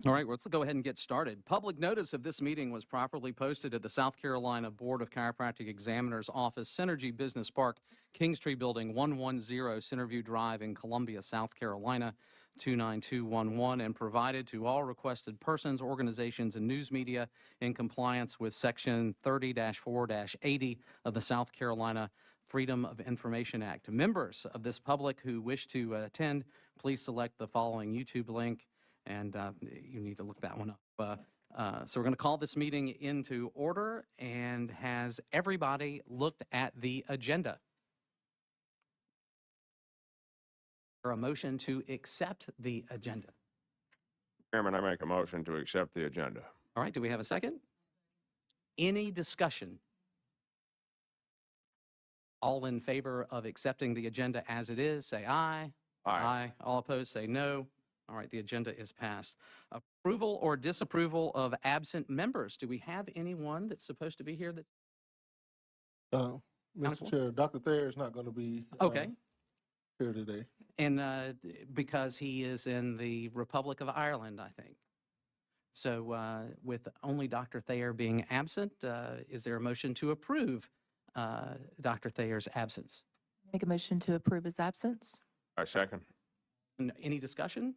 All right, let's go ahead and get started. Public notice of this meeting was properly posted at the South Carolina Board of Chiropractic Examiners Office, Synergy Business Park, Kingstree Building, 110 Centerview Drive in Columbia, South Carolina, 29211, and provided to all requested persons, organizations, and news media in compliance with Section 30-4-80 of the South Carolina Freedom of Information Act. Members of this public who wish to attend, please select the following YouTube link. And you need to look that one up. So we're going to call this meeting into order. And has everybody looked at the agenda? For a motion to accept the agenda. Chairman, I make a motion to accept the agenda. All right, do we have a second? Any discussion? All in favor of accepting the agenda as it is, say aye. Aye. All opposed, say no. All right, the agenda is passed. Approval or disapproval of absent members. Do we have anyone that's supposed to be here? Mr. Chair, Dr. Thayer is not going to be Okay. here today. And because he is in the Republic of Ireland, I think. So with only Dr. Thayer being absent, is there a motion to approve Dr. Thayer's absence? Make a motion to approve his absence. I second. Any discussion?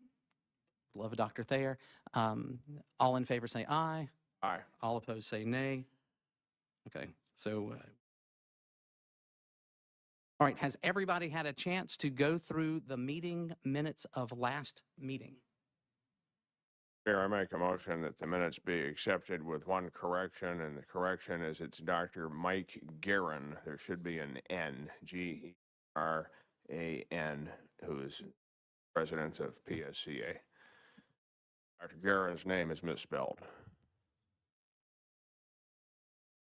Love Dr. Thayer. All in favor say aye. Aye. All opposed say nay. Okay, so all right, has everybody had a chance to go through the meeting minutes of last meeting? Chair, I make a motion that the minutes be accepted with one correction, and the correction is it's Dr. Mike Guerin. There should be an N, G-E-R-A-N, who is president of PSCA. Dr. Guerin's name is misspelled.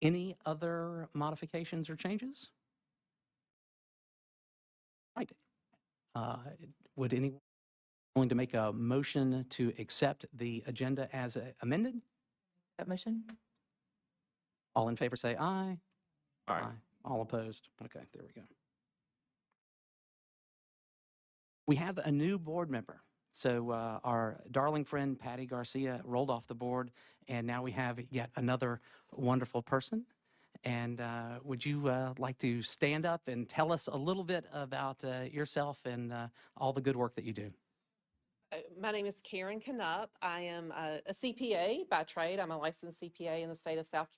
Any other modifications or changes? Right. Would anyone willing to make a motion to accept the agenda as amended? That motion? All in favor say aye. Aye. All opposed? Okay, there we go. We have a new board member. So our darling friend Patty Garcia rolled off the board, and now we have yet another wonderful person. And would you like to stand up and tell us a little bit about yourself and all the good work that you do? My name is Karen Knupp. I am a CPA by trade. I'm a licensed CPA in the state of South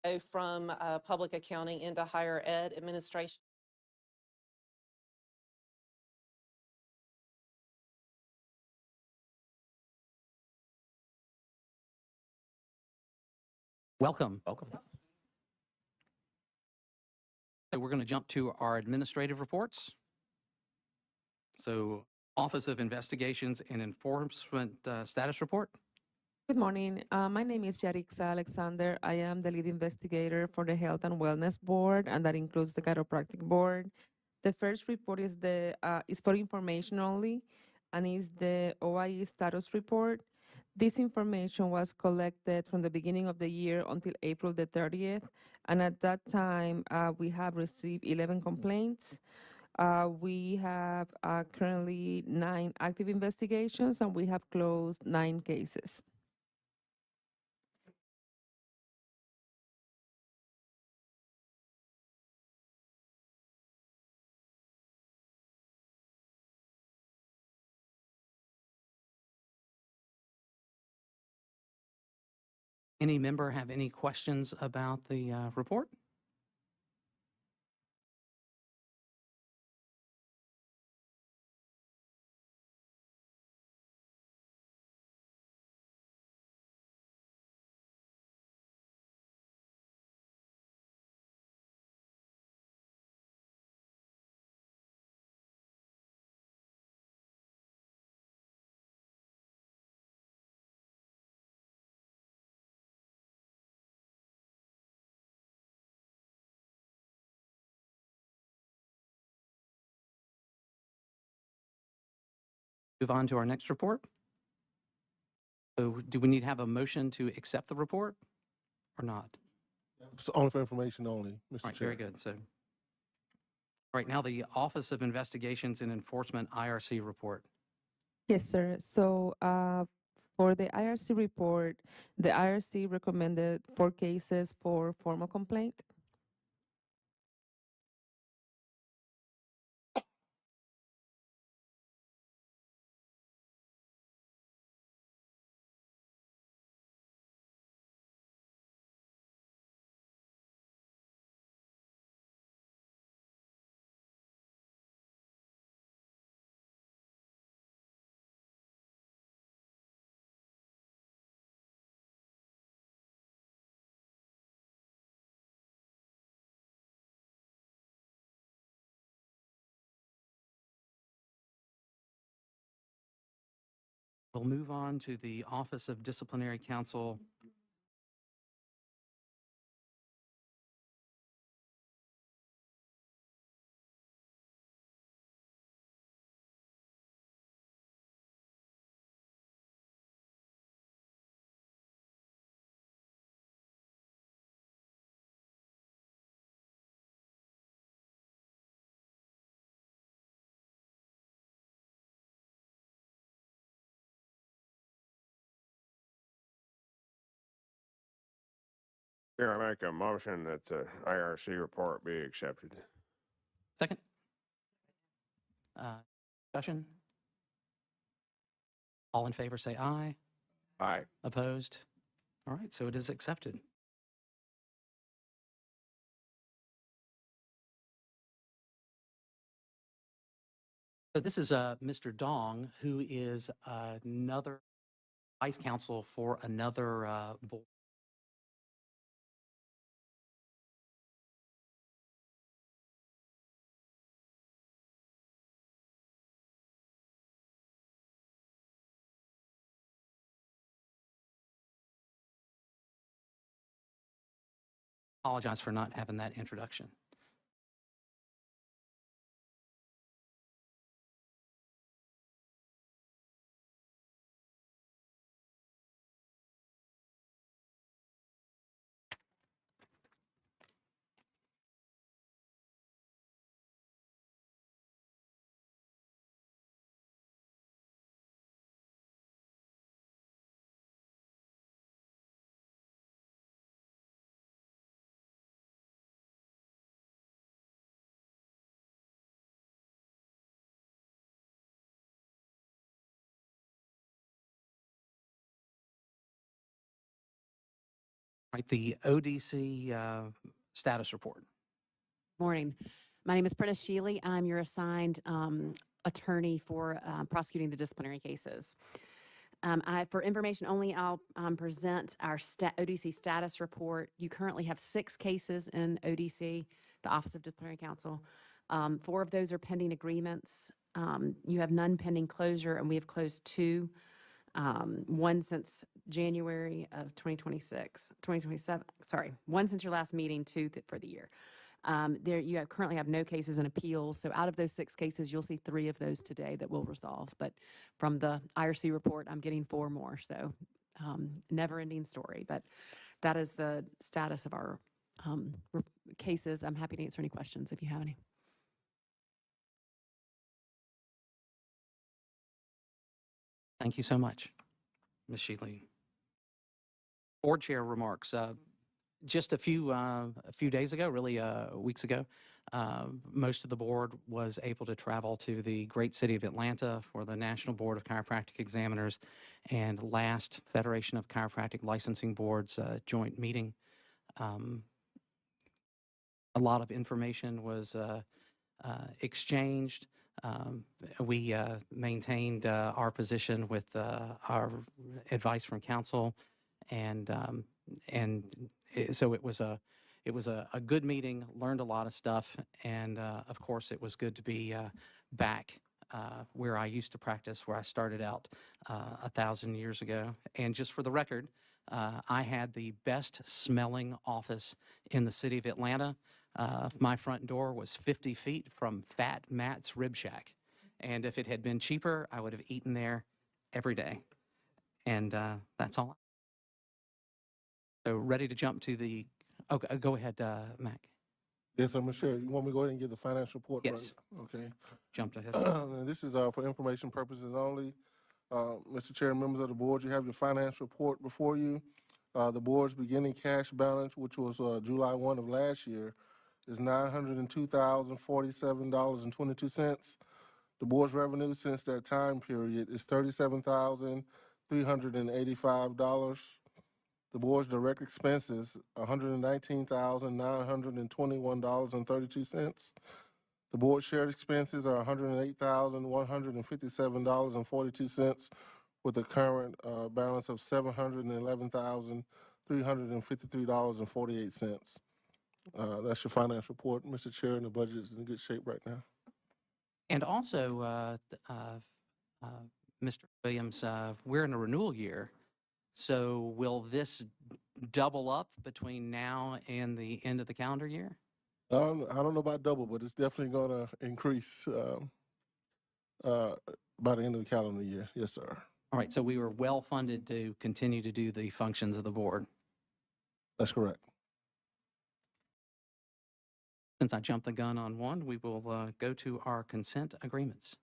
Carolina. From public accounting into higher ed administration. Welcome. Welcome. So we're going to jump to our administrative reports. So Office of Investigations and Enforcement Status Report. Good morning. My name is Yarixa Alexander. I am the lead investigator for the Health and Wellness Board, and that includes the Chiropractic Board. The first report is is for information only, and is the OIE status report. This information was collected from the beginning of the year until April the 30th, and at that time, we have received 11 complaints. We have currently 9 active investigations, and we have closed 9 cases. Any member have any questions about the report? Move on to our next report. So do we need to have a motion to accept the report or not? It's only for information only, Mr. All right, Chair. very good. So, right now, the Office of Investigations and Enforcement IRC report. Yes, sir. So for the IRC report, the IRC recommended 4 cases for formal complaint. We'll move on to the Office of Disciplinary Counsel. Chair, I make a motion that the IRC report be accepted. Second. Discussion? All in favor, say aye. Aye. Opposed? All right, so it is accepted. So this is Mr. Dong, who is another vice counsel for another board. Apologize for not having that introduction. Right, the ODC status report. Morning. My name is Prentice Shealy. I'm your assigned attorney for prosecuting the disciplinary cases. For information only, I'll present our ODC status report. You currently have 6 cases in ODC, the Office of Disciplinary Counsel. 4 of those are pending agreements. You have none pending closure, and we have closed 2. 1 since January of 2027, sorry, 1 since your last meeting, 2 for the year. There you currently have no cases in appeals. So out of those 6 cases, you'll see 3 of those today that will resolve. But from the IRC report, I'm getting 4 more. So never ending story. But that is the status of our cases. I'm happy to answer any questions if you have any. Thank you so much, Ms. Shealy. Board chair remarks. Just a few days ago, really weeks ago, Most of the board was able to travel to the great city of Atlanta for the National Board of Chiropractic Examiners and last Federation of Chiropractic Licensing Boards joint meeting. A lot of information was exchanged. We maintained our position with our advice from counsel, and so it was a good meeting. Learned a lot of stuff, and of course, it was good to be back where I used to practice, where I started out 1,000 years ago. And just for the record, I had the best smelling office in the city of Atlanta. My front door was 50 feet from Fat Matt's Rib Shack. And if it had been cheaper, I would have eaten there every day. And that's all. So ready to jump to the, okay, go ahead, Mac. Yes, sir, Mr. Chair. You want me to go ahead and get the financial report? Yes. Right? Okay. Jumped ahead. This is for information purposes only. Mr. Chair, members of the board, you have your financial report before you. The board's beginning cash balance, which was July 1 of last year, is $902,047.22. The board's revenue since that time period is $37,385. The board's direct expenses, $119,921.32. The board shared expenses are $108,157.42 with a current balance of $711,353.48. That's your financial report, Mr. Chair, and the budget is in good shape right now. And also, Mr. Williams, we're in a renewal year. So will this double up between now and the end of the calendar year? I don't know about double, but it's definitely going to increase by the end of the calendar year. Yes, sir. All right, so we were well funded to continue to do the functions of the board. That's correct. Since I jumped the gun on one, we will go to our consent agreements.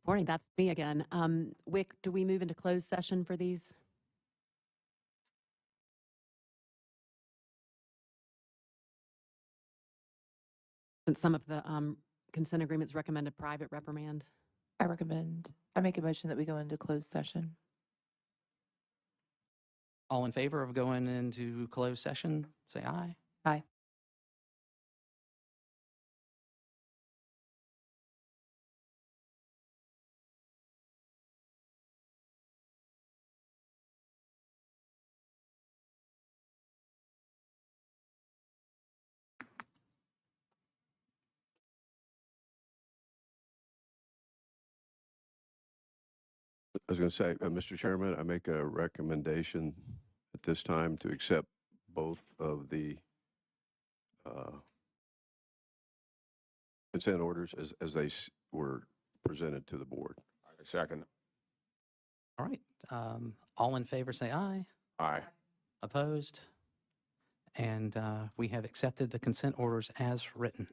Morning, that's me again. Wick, do we move into closed session for these? Since some of the consent agreements recommended private reprimand. I make a motion that we go into closed session. All in favor of going into closed session, say aye. Aye. I was going to say, Mr. Chairman, I make a recommendation at this time to accept both of the consent orders as they were presented to the board. Second. All right, all in favor, say aye. Aye. Opposed? And we have accepted the consent orders as written.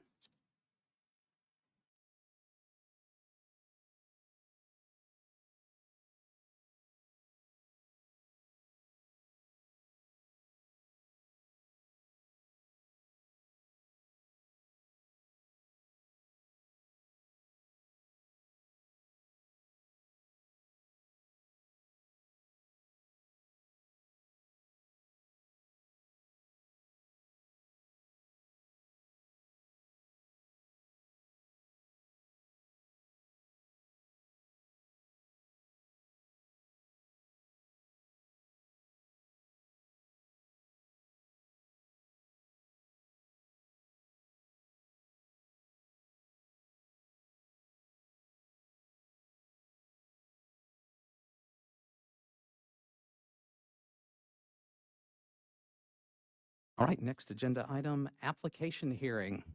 All right, next agenda item, application hearing.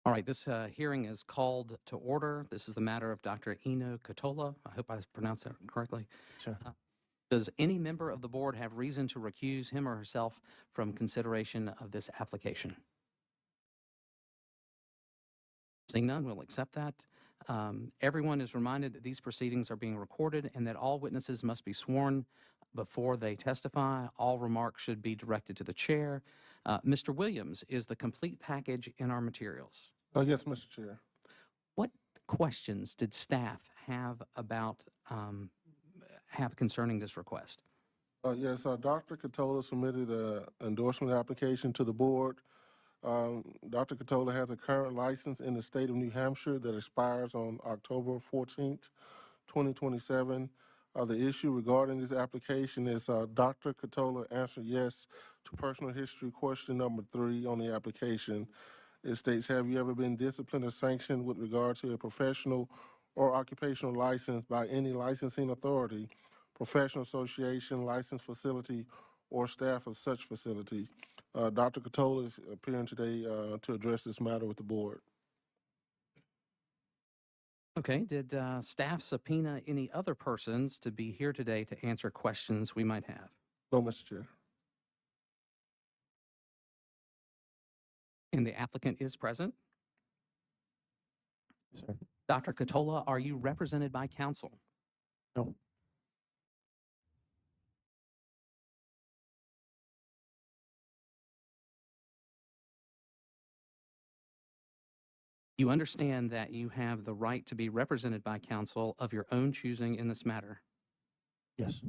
All right, this hearing is called to order. This is the matter of Dr. Eno Katola. I hope I pronounced that correctly. Sir. Does any member of the board have reason to recuse him or herself from consideration of this application? Seeing none, we'll accept that. Everyone is reminded that these proceedings are being recorded and that all witnesses must be sworn before they testify. All remarks should be directed to the chair. Mr. Williams, is the complete package in our materials? Yes, Mr. Chair. What questions did staff have concerning this request? Yes, Dr. Katola submitted an endorsement application to the board. Dr. Katola has a current license in the state of New Hampshire that expires on October 14th, 2027. The issue regarding this application is Dr. Katola answered yes to personal history question number 3 on the application. It states, have you ever been disciplined or sanctioned with regard to a professional or occupational license by any licensing authority, professional association, licensed facility, or staff of such facility? Dr. Katola is appearing today to address this matter with the board. Okay, did staff subpoena any other persons to be here today to answer questions we might have? No, Mr. Chair. And the applicant is present. Sir. Dr. Katola, are you represented by counsel? No. You understand that you have the right to be represented by counsel of your own choosing in this matter, Yes.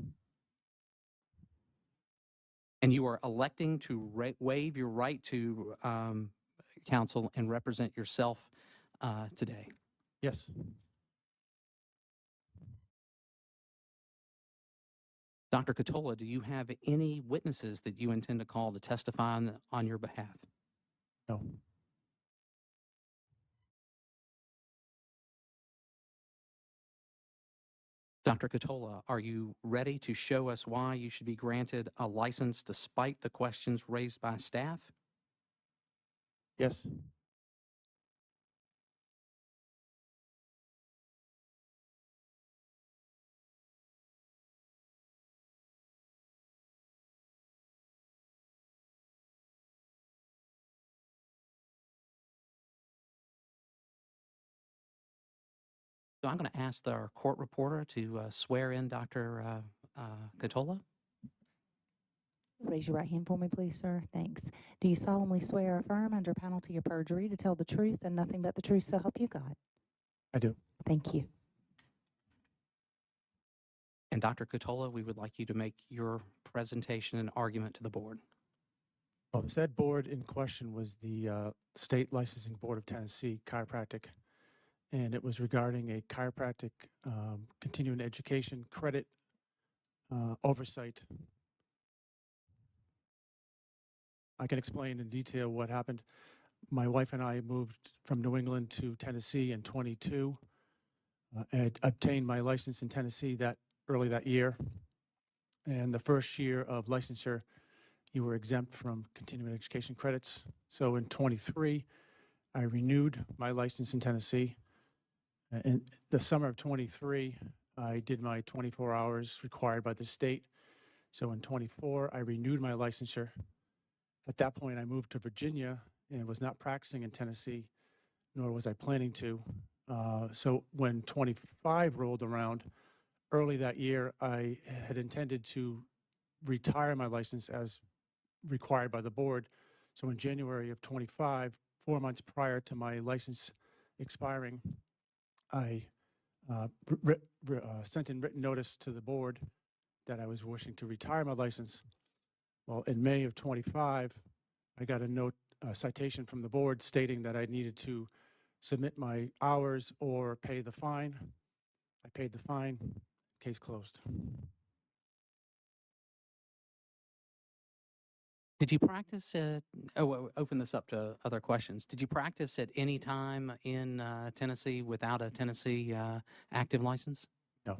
and you are electing to waive your right to counsel and represent yourself today. Yes. Dr. Katola, do you have any witnesses that you intend to call to testify on your behalf? No. Dr. Katola, are you ready to show us why you should be granted a license despite the questions raised by staff? Yes. So I'm going to ask our court reporter to swear in Dr. Katola. Raise your right hand for me, please, sir. Thanks. Do you solemnly swear or affirm under penalty of perjury to tell the truth and nothing but the truth, so help you God? I do. Thank you. And Dr. Katola, we would like you to make your presentation and argument to the board. Well, the said board in question was the State Licensing Board of Tennessee, Chiropractic, and it was regarding a chiropractic continuing education credit oversight. I can explain in detail what happened. My wife and I moved from New England to Tennessee in 22. I obtained my license in Tennessee early that year. And the first year of licensure, you were exempt from continuing education credits. So in 23, I renewed my license in Tennessee. In the summer of 23, I did my 24 hours required by the state. So in 24, I renewed my licensure. At that point, I moved to Virginia and was not practicing in Tennessee, nor was I planning to. So when 25 rolled around, early that year, I had intended to retire my license as required by the board. So in January of 25, 4 months prior to my license expiring, I sent in written notice to the board that I was wishing to retire my license. Well, in May of 25, I got a citation from the board stating that I needed to submit my hours or pay the fine. I paid the fine, case closed. Did you practice open this up to other questions. Did you practice at any time in Tennessee without a Tennessee active license? No.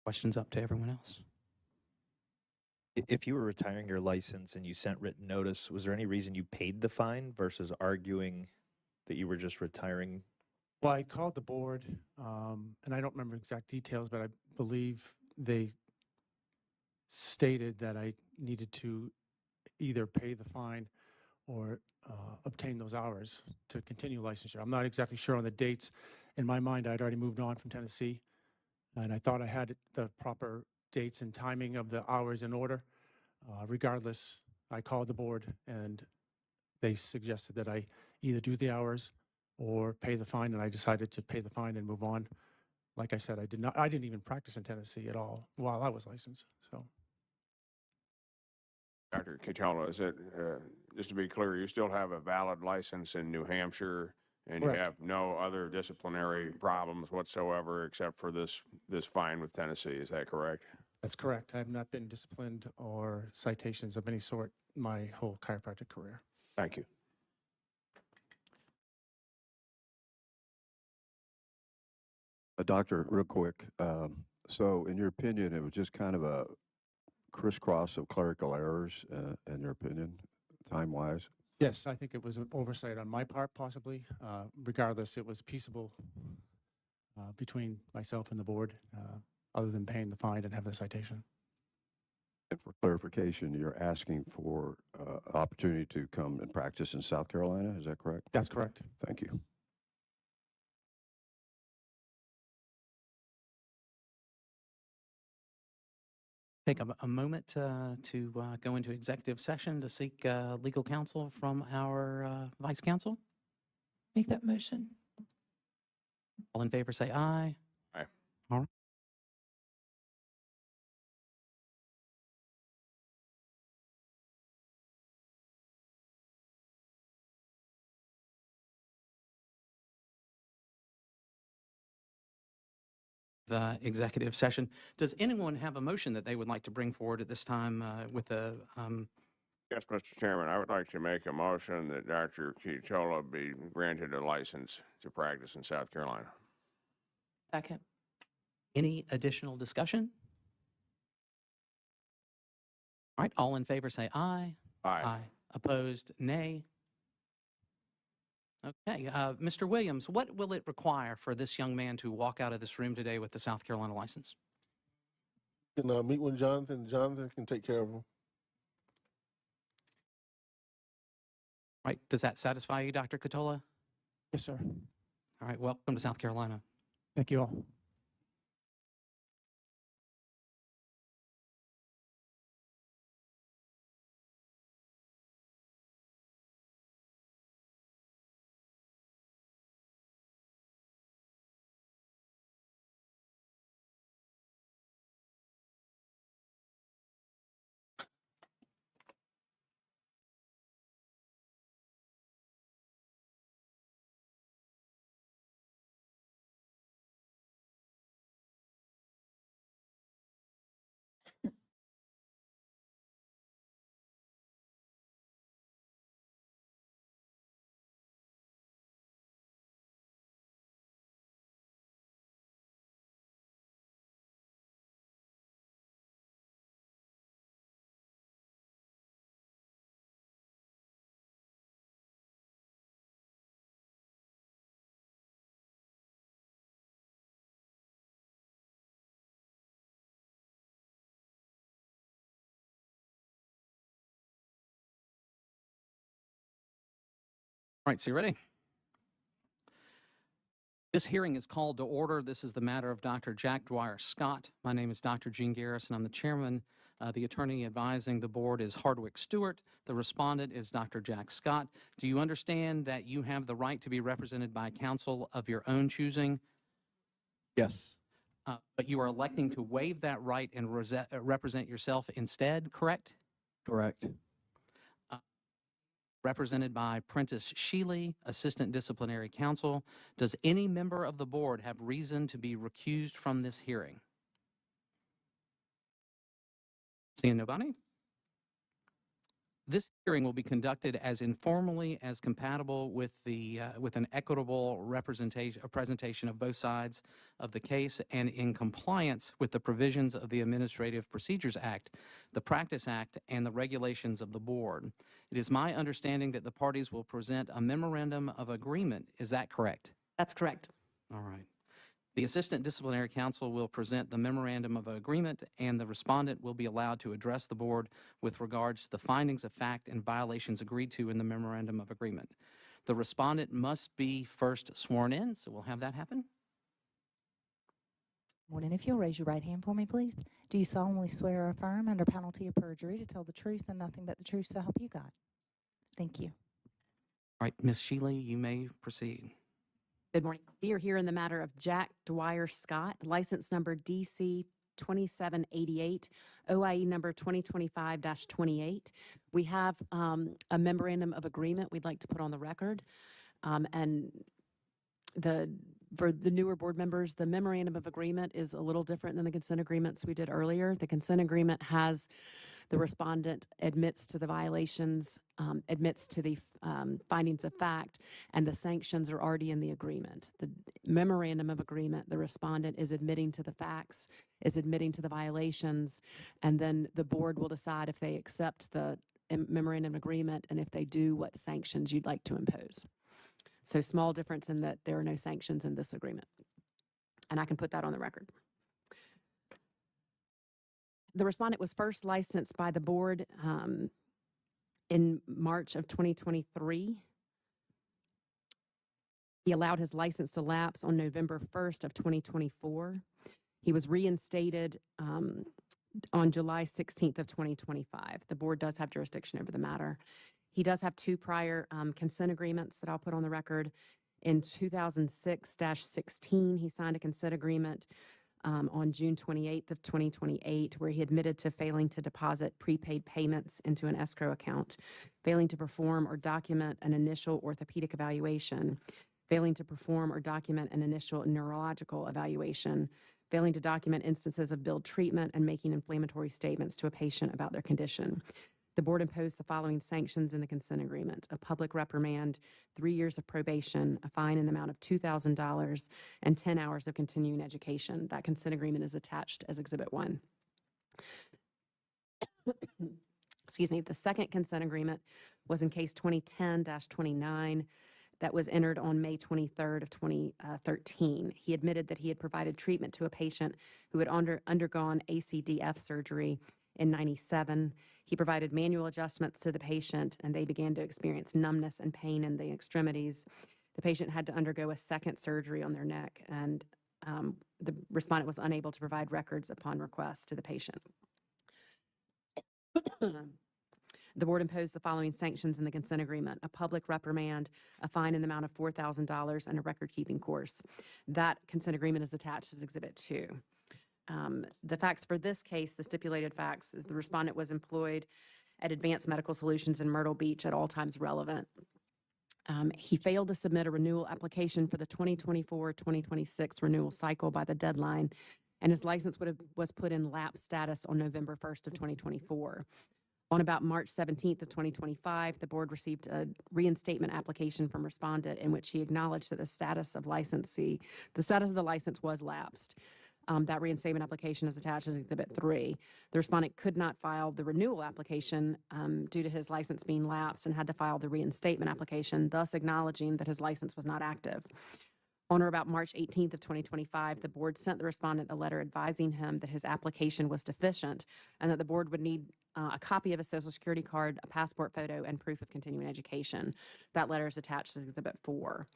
Questions up to everyone else? If you were retiring your license and you sent written notice, was there any reason you paid the fine versus arguing that you were just retiring? Well, I called the board, and I don't remember exact details, but I believe they stated that I needed to either pay the fine or obtain those hours to continue licensure. I'm not exactly sure on the dates. In my mind, I'd already moved on from Tennessee, and I thought I had the proper dates and timing of the hours in order. Regardless, I called the board, and they suggested that I either do the hours or pay the fine, and I decided to pay the fine and move on. Like I said, I didn't even practice in Tennessee at all while I was licensed, so. Dr. Katola, is it, just to be clear, you still have a valid license in New Hampshire and you Correct. have no other disciplinary problems whatsoever except for this fine with Tennessee, is that correct? That's correct. I have not been disciplined or citations of any sort my whole chiropractic career. Thank you. Doctor, real quick, so in your opinion, it was just kind of a crisscross of clerical errors, in your opinion, time-wise? Yes, I think it was an oversight on my part, possibly. Regardless, it was peaceable between myself and the board, other than paying the fine and having the citation. And for clarification, you're asking for opportunity to come and practice in South Carolina, is that correct? That's correct. Thank you. Take a moment to go into executive session to seek legal counsel from our vice counsel. Make that motion. All in favor, say aye. Aye. All right. The executive session. Does anyone have a motion that they would like to bring forward at this time with the Yes, Mr. Chairman, I would like to make a motion that Dr. Katola be granted a license to practice in South Carolina. Second. any additional discussion? All right, all in favor say aye. Aye. Opposed, nay. Okay, Mr. Williams, what will it require for this young man to walk out of this room today with the South Carolina license? You can meet with Jonathan. Jonathan can take care of him. Right, does that satisfy you, Dr. Katola? Yes, sir. All right, welcome to South Carolina. Thank you all. All right, so you ready? This hearing is called to order. This is the matter of Dr. Jack Dwyer Scott. My name is Dr. Gene Garrison. I'm the chairman. The attorney advising the board is Hardwick Stewart. The respondent is Dr. Jack Scott. Do you understand that you have the right to be represented by counsel of your own choosing? Yes. But you are electing to waive that right and represent yourself instead, correct? Correct. Represented by Prentice Shealy, Assistant Disciplinary Counsel. Does any member of the board have reason to be recused from this hearing? Seeing nobody? This hearing will be conducted as informally as compatible with with an equitable presentation of both sides of the case and in compliance with the provisions of the Administrative Procedures Act, the Practice Act, and the regulations of the board. It is my understanding that the parties will present a memorandum of agreement. Is that correct? That's correct. All right. The Assistant Disciplinary Counsel will present the memorandum of agreement, and the respondent will be allowed to address the board with regards to the findings of fact and violations agreed to in the memorandum of agreement. The respondent must be first sworn in, so we'll have that happen. Morning. If you'll raise your right hand for me, please. Do you solemnly swear or affirm under penalty of perjury to tell the truth and nothing but the truth so help you God? Thank you. All right, Ms. Shealy, you may proceed. Good morning. We are here in the matter of Jack Dwyer Scott, license number DC 2788, OIE number 2025-28. We have a memorandum of agreement we'd like to put on the record. And for the newer board members, the memorandum of agreement is a little different than the consent agreements we did earlier. The consent agreement has the respondent admits to the violations, admits to the findings of fact, and the sanctions are already in the agreement. The memorandum of agreement, the respondent is admitting to the facts, is admitting to the violations, and then the board will decide if they accept the memorandum of agreement, and if they do, what sanctions you'd like to impose. So small difference in that there are no sanctions in this agreement. And I can put that on the record. The respondent was first licensed by the board in March of 2023. He allowed his license to lapse on November 1st of 2024. He was reinstated on July 16th of 2025. The board does have jurisdiction over the matter. He does have two prior consent agreements that I'll put on the record. In 2006-16, he signed a consent agreement on June 28th of 2028, where he admitted to failing to deposit prepaid payments into an escrow account, failing to perform or document an initial orthopedic evaluation, failing to perform or document an initial neurological evaluation, failing to document instances of billed treatment, and making inflammatory statements to a patient about their condition. The board imposed the following sanctions in the consent agreement: a public reprimand, 3 years of probation, a fine in the amount of $2,000, and 10 hours of continuing education. That consent agreement is attached as Exhibit 1. Excuse me. The second consent agreement was in case 2010-29 that was entered on May 23rd of 2013. He admitted that he had provided treatment to a patient who had undergone ACDF surgery in 97. He provided manual adjustments to the patient, and they began to experience numbness and pain in the extremities. The patient had to undergo a second surgery on their neck, and the respondent was unable to provide records upon request to the patient. The board imposed the following sanctions in the consent agreement: a public reprimand, a fine in the amount of $4,000, and a record-keeping course. That consent agreement is attached as Exhibit 2. The facts for this case, the stipulated facts, is the respondent was employed at Advanced Medical Solutions in Myrtle Beach at all times relevant. He failed to submit a renewal application for the 2024-2026 renewal cycle by the deadline, and his license was put in lapse status on November 1st of 2024. On about March 17th of 2025, the board received a reinstatement application from respondent in which he acknowledged that the status of the license was lapsed. That reinstatement application is attached as Exhibit 3. The respondent could not file the renewal application due to his license being lapsed and had to file the reinstatement application, thus acknowledging that his license was not active. On or about March 18th of 2025, the board sent the respondent a letter advising him that his application was deficient and that the board would need a copy of a Social Security card, a passport photo, and proof of continuing education. That letter is attached as Exhibit 4.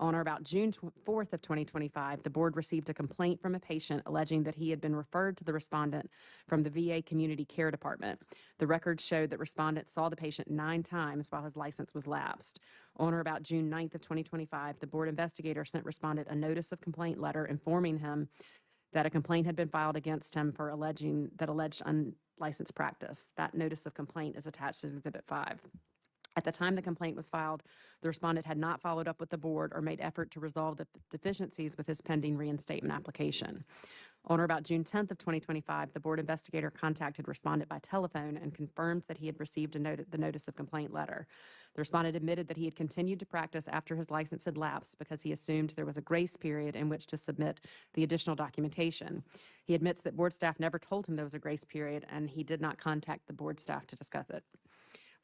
On or about June 4th of 2025, the board received a complaint from a patient alleging that he had been referred to the respondent from the VA Community Care Department. The records showed that respondent saw the patient 9 times while his license was lapsed. On or about June 9th of 2025, the board investigator sent respondent a notice of complaint letter informing him that a complaint had been filed against him for alleged unlicensed practice. That notice of complaint is attached as Exhibit 5. At the time the complaint was filed, the respondent had not followed up with the board or made effort to resolve the deficiencies with his pending reinstatement application. On or about June 10th of 2025, the board investigator contacted respondent by telephone and confirmed that he had received the notice of complaint letter. The respondent admitted that he had continued to practice after his license had lapsed because he assumed there was a grace period in which to submit the additional documentation. He admits that board staff never told him there was a grace period, and he did not contact the board staff to discuss it.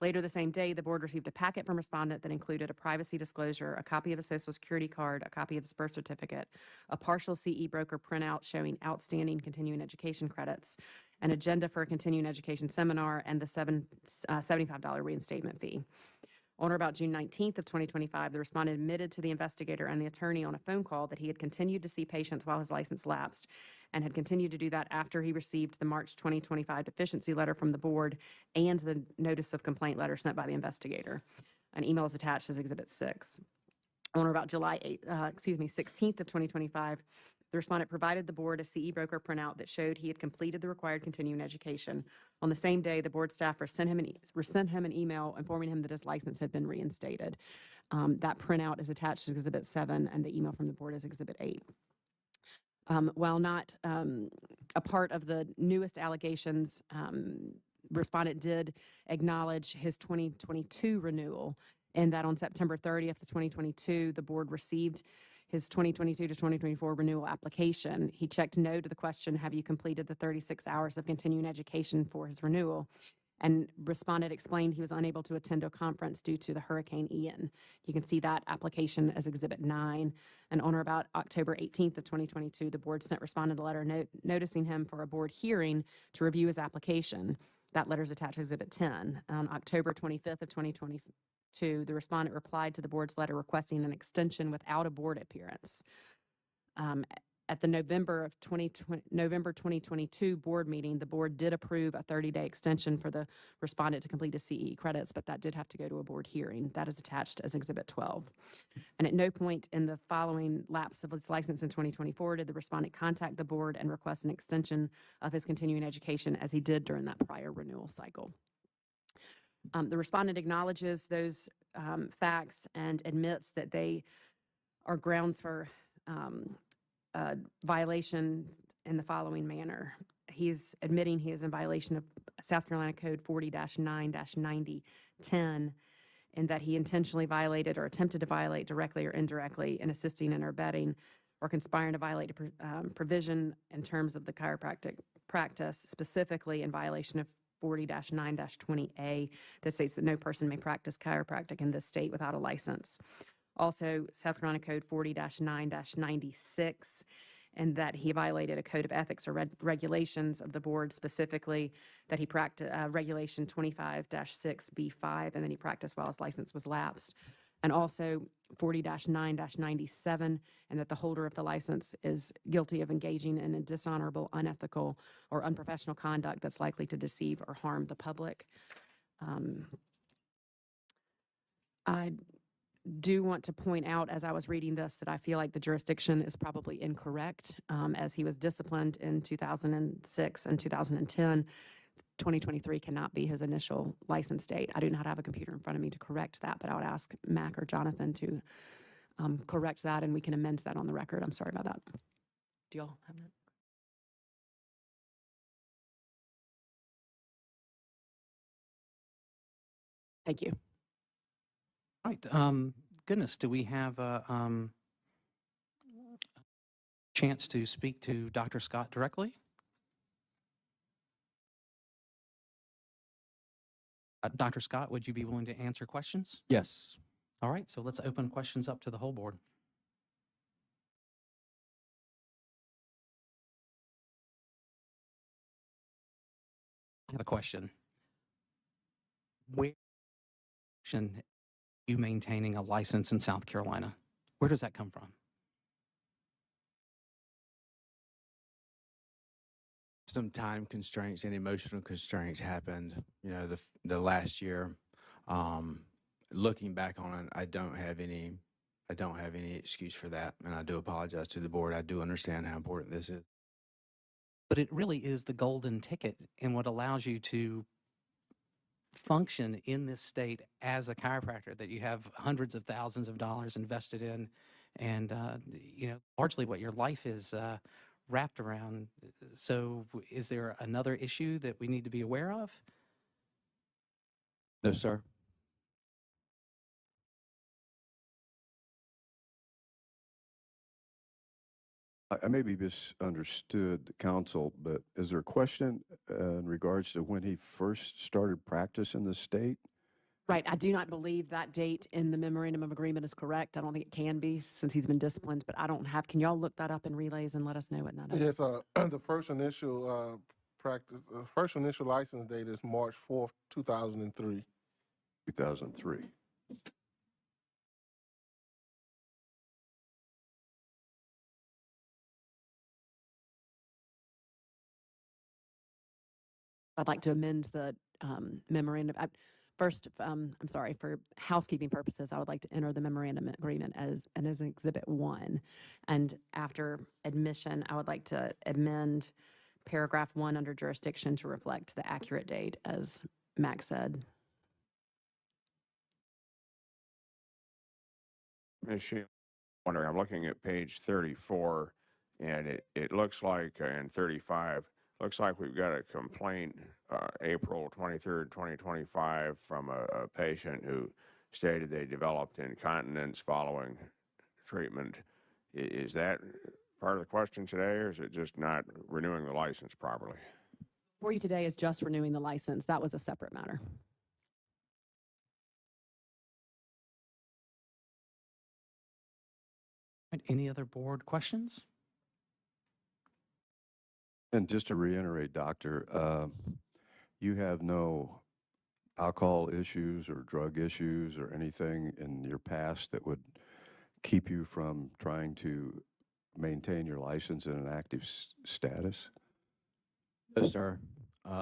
Later the same day, the board received a packet from respondent that included a privacy disclosure, a copy of his Social Security card, a copy of his birth certificate, a partial CE broker printout showing outstanding continuing education credits, an agenda for a continuing education seminar, and the $75 reinstatement fee. On or about June 19th of 2025, the respondent admitted to the investigator and the attorney on a phone call that he had continued to see patients while his license lapsed and had continued to do that after he received the March 2025 deficiency letter from the board and the notice of complaint letter sent by the investigator. An email is attached as Exhibit 6. On or about July 16th of 2025, the respondent provided the board a CE broker printout that showed he had completed the required continuing education. On the same day, the board staff sent him an email informing him that his license had been reinstated. That printout is attached as Exhibit 7, and the email from the board is Exhibit 8. While not a part of the newest allegations, respondent did acknowledge his 2022 renewal, and that on September 30th of 2022, the board received his 2022 to 2024 renewal application. He checked no to the question, have you completed the 36 hours of continuing education for his renewal? And respondent explained he was unable to attend a conference due to the Hurricane Ian. You can see that application as Exhibit 9. And on or about October 18th of 2022, the board sent respondent a letter noticing him for a board hearing to review his application. That letter is attached to Exhibit 10. On October 25th of 2022, the respondent replied to the board's letter requesting an extension without a board appearance. At the November 2022 board meeting, the board did approve a 30-day extension for the respondent to complete his CE credits, but that did have to go to a board hearing. That is attached as Exhibit 12. And at no point in the following lapse of his license in 2024 did the respondent contact the board and request an extension of his continuing education as he did during that prior renewal cycle. The respondent acknowledges those facts and admits that they are grounds for violation in the following manner. He's admitting he is in violation of South Carolina Code 40-9-9010 and that he intentionally violated or attempted to violate directly or indirectly in assisting and or abetting or conspiring to violate a provision in terms of the chiropractic practice, specifically in violation of 40-9-20A that states that no person may practice chiropractic in this state without a license. Also, South Carolina Code 40-9-96, and that he violated a code of ethics or regulations of the board, specifically that he practiced Regulation 25-6B5, and then he practiced while his license was lapsed. And also 40-9-97, and that the holder of the license is guilty of engaging in a dishonorable, unethical, or unprofessional conduct that's likely to deceive or harm the public. I do want to point out, as I was reading this, that I feel like the jurisdiction is probably incorrect, as he was disciplined in 2006 and 2010. 2023 cannot be his initial license date. I do not have a computer in front of me to correct that, but I would ask Mac or Jonathan to correct that, and we can amend that on the record. I'm sorry about that. Do y'all have that? Thank you. All right. Goodness, do we have a chance to speak to Dr. Scott directly? Dr. Scott, would you be willing to answer questions? Yes. All right, so let's open questions up to the whole board. I have a question. Where should you maintaining a license in South Carolina? Where does that come from? Some time constraints and emotional constraints happened, you know, the last year. Looking back on it, I don't have any excuse for that, and I do apologize to the board. I do understand how important this is. But it really is the golden ticket and what allows you to function in this state as a chiropractor, that you have hundreds of thousands of dollars invested in, and you know, largely what your life is wrapped around. So is there another issue that we need to be aware of? No, sir. I maybe misunderstood the council, but is there a question in regards to when he first started practice in the state? Right, I do not believe that date in the memorandum of agreement is correct. I don't think it can be since he's been disciplined, but I don't have, can y'all look that up in relays and let us know what that is? Yes, the first initial practice, the first initial license date is March 4th, 2003. 2003. I'd like to amend the memorandum. First, I'm sorry, for housekeeping purposes, I would like to enter the memorandum agreement as Exhibit 1. And after admission, I would like to amend paragraph 1 under jurisdiction to reflect the accurate date, as Max said. Ms. Sheila, wondering, I'm looking at page 34, and it looks like, and 35, looks like we've got a complaint, April 23rd, 2025, from a patient who stated they developed incontinence following treatment. Is that part of the question today, or is it just not renewing the license properly? For you today is just renewing the license. That was a separate matter. Any other board questions? And just to reiterate, Doctor, you have no alcohol issues or drug issues or anything in your past that would keep you from trying to maintain your license in an active status? No, sir.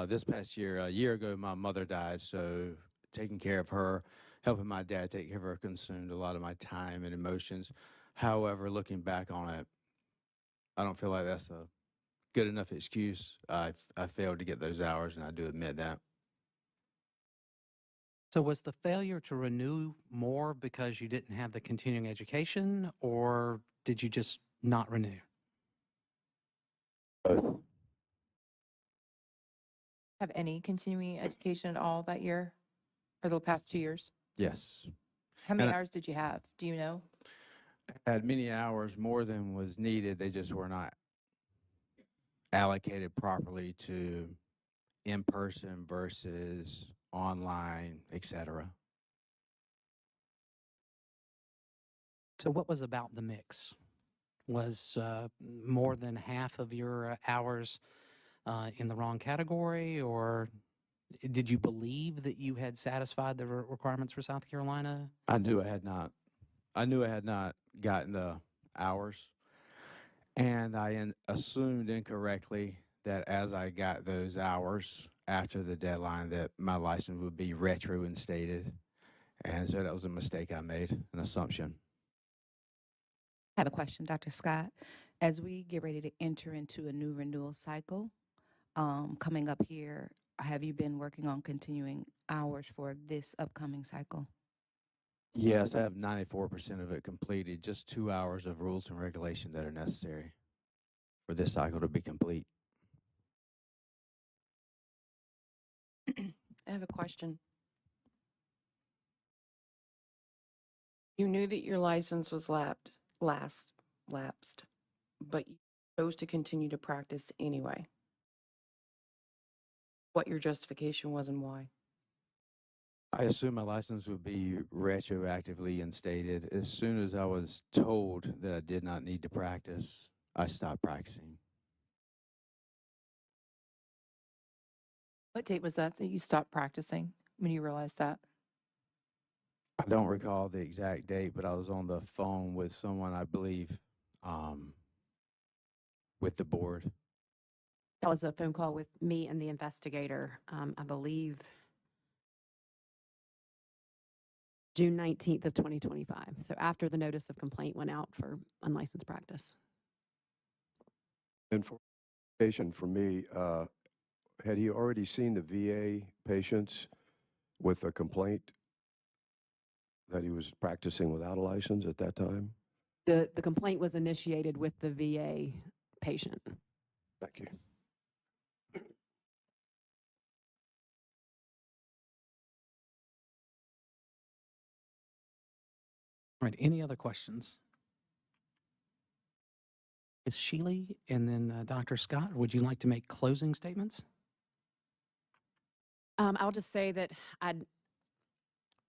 This past year, a year ago, my mother died, so taking care of her, helping my dad take care of her consumed a lot of my time and emotions. However, looking back on it, I don't feel like that's a good enough excuse. I failed to get those hours, and I do admit that. So was the failure to renew more because you didn't have the continuing education, or did you just not renew? Both. Have any continuing education at all that year or the past 2 years? Yes. How many And hours did you have? Do you know? I had many hours more than was needed. They just were not allocated properly to in-person versus online, et cetera. So what was about the mix? Was more than half of your hours in the wrong category, or did you believe that you had satisfied the requirements for South Carolina? I knew I had not. I knew I had not gotten the hours, and I assumed incorrectly that as I got those hours after the deadline, that my license would be retro-instated, and so that was a mistake I made, an assumption. I have a question, Dr. Scott. As we get ready to enter into a new renewal cycle, coming up here, have you been working on continuing hours for this upcoming cycle? Yes, I have 94% of it completed, just 2 hours of rules and regulation that are necessary for this cycle to be complete. I have a question. You knew that your license was lapsed, but you chose to continue to practice anyway. What your justification was and why? I assume my license would be retroactively instated. As soon as I was told that I did not need to practice, I stopped practicing. What date was that you stopped practicing when you realized that? I don't recall the exact date, but I was on the phone with someone, I believe, with the board. That was a phone call with me and the investigator, I believe, June 19th of 2025. So after the notice of complaint went out for unlicensed practice. Information for me, had he already seen the VA patients with a complaint that he was practicing without a license at that time? The complaint was initiated with the VA patient. Thank you. All right, any other questions? Ms. Shealy and then Dr. Scott, would you like to make closing statements? I'll just say that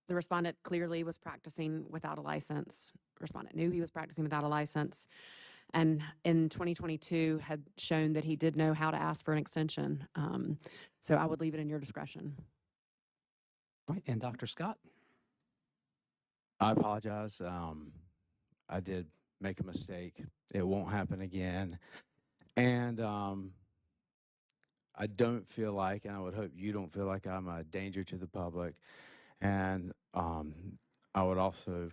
the respondent clearly was practicing without a license. Respondent knew he was practicing without a license, and in 2022 had shown that he did know how to ask for an extension. So I would leave it in your discretion. All right, and Dr. Scott? I apologize. I did make a mistake. It won't happen again. And I don't feel like, and I would hope you don't feel like I'm a danger to the public. And I would also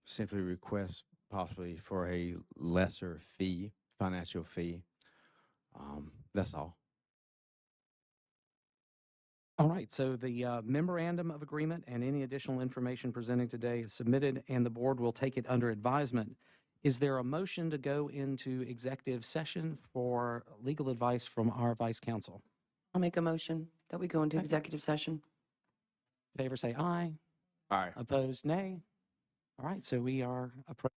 simply request possibly for a lesser fee, financial fee. That's all. All right, so the memorandum of agreement and any additional information presented today is submitted, and the board will take it under advisement. Is there a motion to go into executive session for legal advice from our vice counsel? I'll make a motion that we go into Okay. executive session. In favor, say aye. Aye. Opposed, nay. All right, so we are approaching.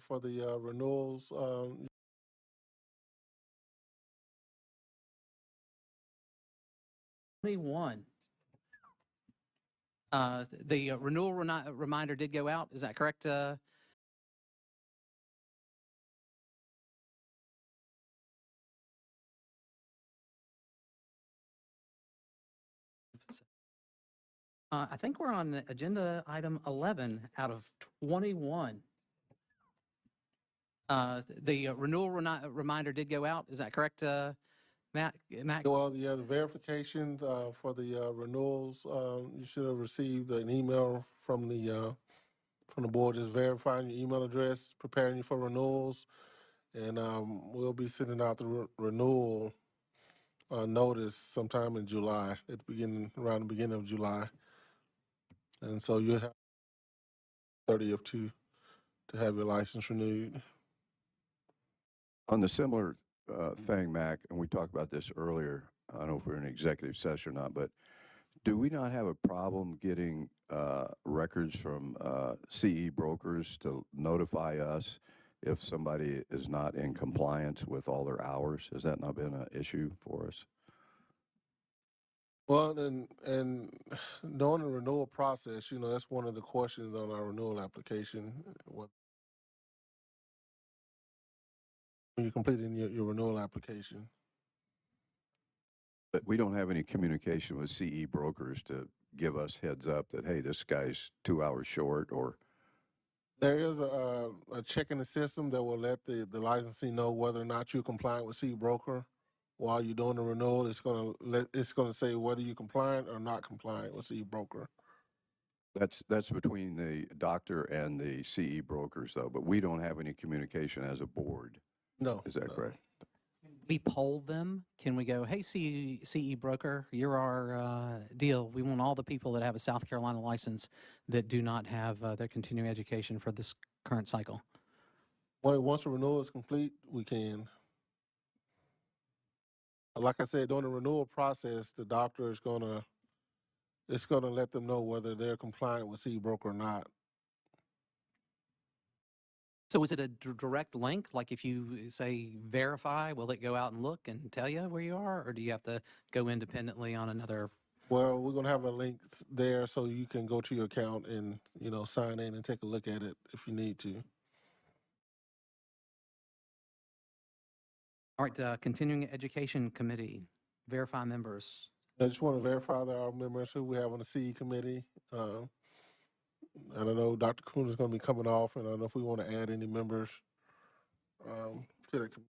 For the renewals, 21. The renewal reminder did go out, is that correct? I think we're on agenda item 11 out of 21. The renewal reminder did go out, is that correct, Matt? well, the verifications for the renewals, you should have received an email from the board just verifying your email address, preparing you for renewals, and we'll be sending out the renewal notice sometime in July, around the beginning of July, and so you'll have 30th to have your license renewed. On the similar thing, Mac, and we talked about this earlier, I don't know if we're in executive session or not, but do we not have a problem getting records from CE brokers to notify us if somebody is not in compliance with all their hours? Has that not been an issue for us? Well, and during the renewal process, that's one of the questions on our renewal application. When you're completing your renewal application. But we don't have any communication with CE brokers to give us heads up that, hey, this guy's 2 hours short, or There is a check in the system that will let the licensee know whether or not you're compliant with CE broker. While you're doing the renewal, it's gonna say whether you're compliant or not compliant with CE broker. that's between the doctor and the CE brokers, though. But we don't have any communication as a board. No. Is that no. correct? We poll them. Can we go, hey, CE broker, you're our deal. We want all the people that have a South Carolina license that do not have their continuing education for this current cycle. Well, once the renewal is complete, we can. Like I said, during the renewal process, the doctor is gonna let them know whether they're compliant with CE broker or not. So is it a direct link? Like if you say verify, will it go out and look and tell you where you are? Or do you have to go independently on another? Well, we're gonna have a link there so you can go to your account and, sign in and take a look at it if you need to. All right, Continuing Education Committee, verify members. I just want to verify that our members who we have on the CE committee, And I know Dr. Kuhn is going to be coming off, and I don't know if we want to add any members to the committee.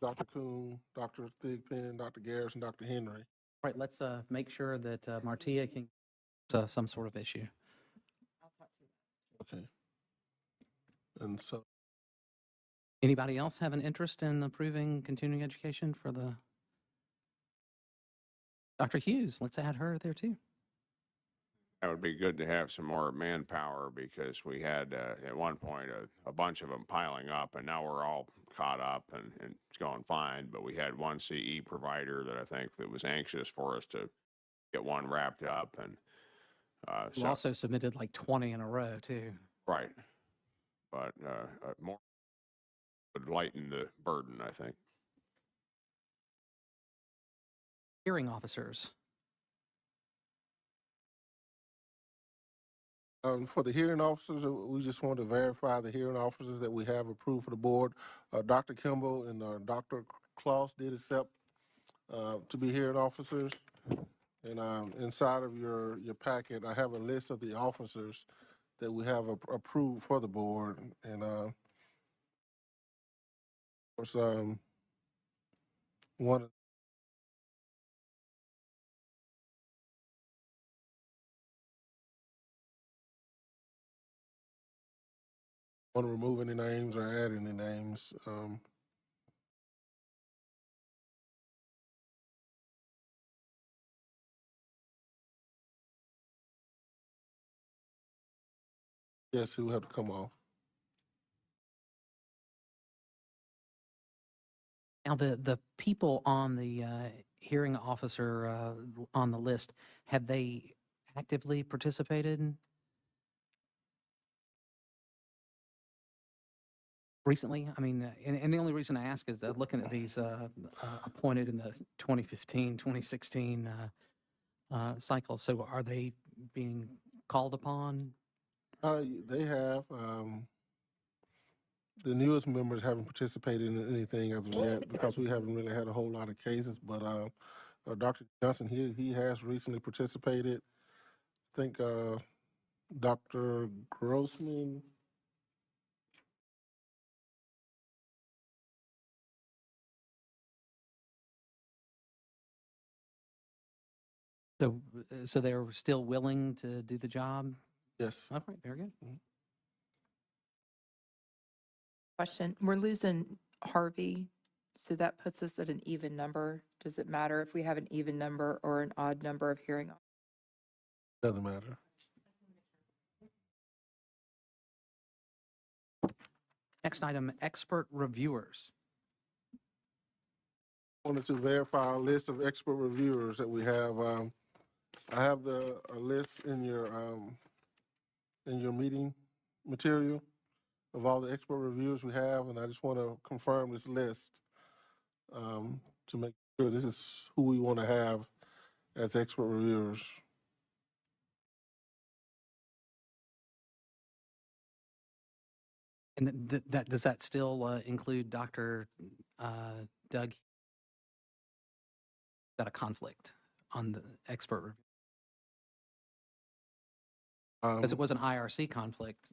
Dr. Kuhn, Dr. Thigpen, Dr. Garrison, Dr. Henry. Right, let's make sure that Martia can some sort of issue. Okay. And so, Anybody else have an interest in approving continuing education for the Dr. Hughes? Let's add her there too. That would be good to have some more manpower because we had at one point a bunch of them piling up, and now we're all caught up and it's going fine. But we had one CE provider that I think that was anxious for us to get one wrapped up, and You so also submitted like 20 in a row too. right. But more would lighten the burden, I think. Hearing officers. for the hearing officers, we just want to verify the hearing officers that we have approved for the board. Dr. Kimball and Dr. Claus did accept to be hearing officers. And inside of your packet, I have a list of the officers that we have approved for the board. And of course, one want to remove any names or add any names. Yes, he will have to come off. Now, the people on the hearing officer on the list, have they actively participated recently? I mean, and the only reason I ask is that looking at these appointed in the 2015, 2016 cycle. So are they being called upon? They have. The newest members haven't participated in anything as of yet because we haven't really had a whole lot of cases. But Dr. Johnson, he has recently participated. I think Dr. Grossman. So they're still willing to do the job? Yes. All right, very good. Question, we're losing Harvey, so that puts us at an even number. Does it matter if we have an even number or an odd number of hearing? Doesn't matter. Next item, expert reviewers. Wanted to verify our list of expert reviewers that we have. I have a list in your meeting material of all the expert reviewers we have, and I just want to confirm this list to make sure this is who we want to have as expert reviewers. And does that still include Dr. Doug? Is that a conflict on the expert review? Because it was an IRC conflict.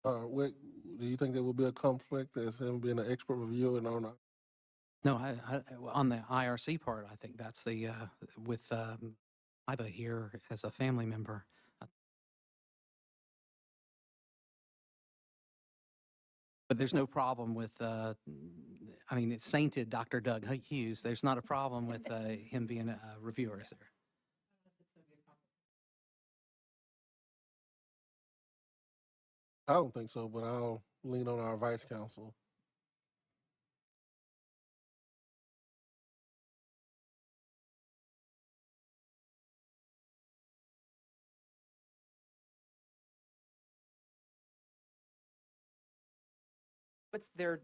What, do you think there will be a conflict as him being an expert reviewer and or not? No, on the IRC part, I think that's the with Iva here as a family member. But there's no problem with, I mean, it's sainted Dr. Doug Hughes. There's not a problem with him being a reviewer, is there? I don't think so, but I'll lean on our vice counsel.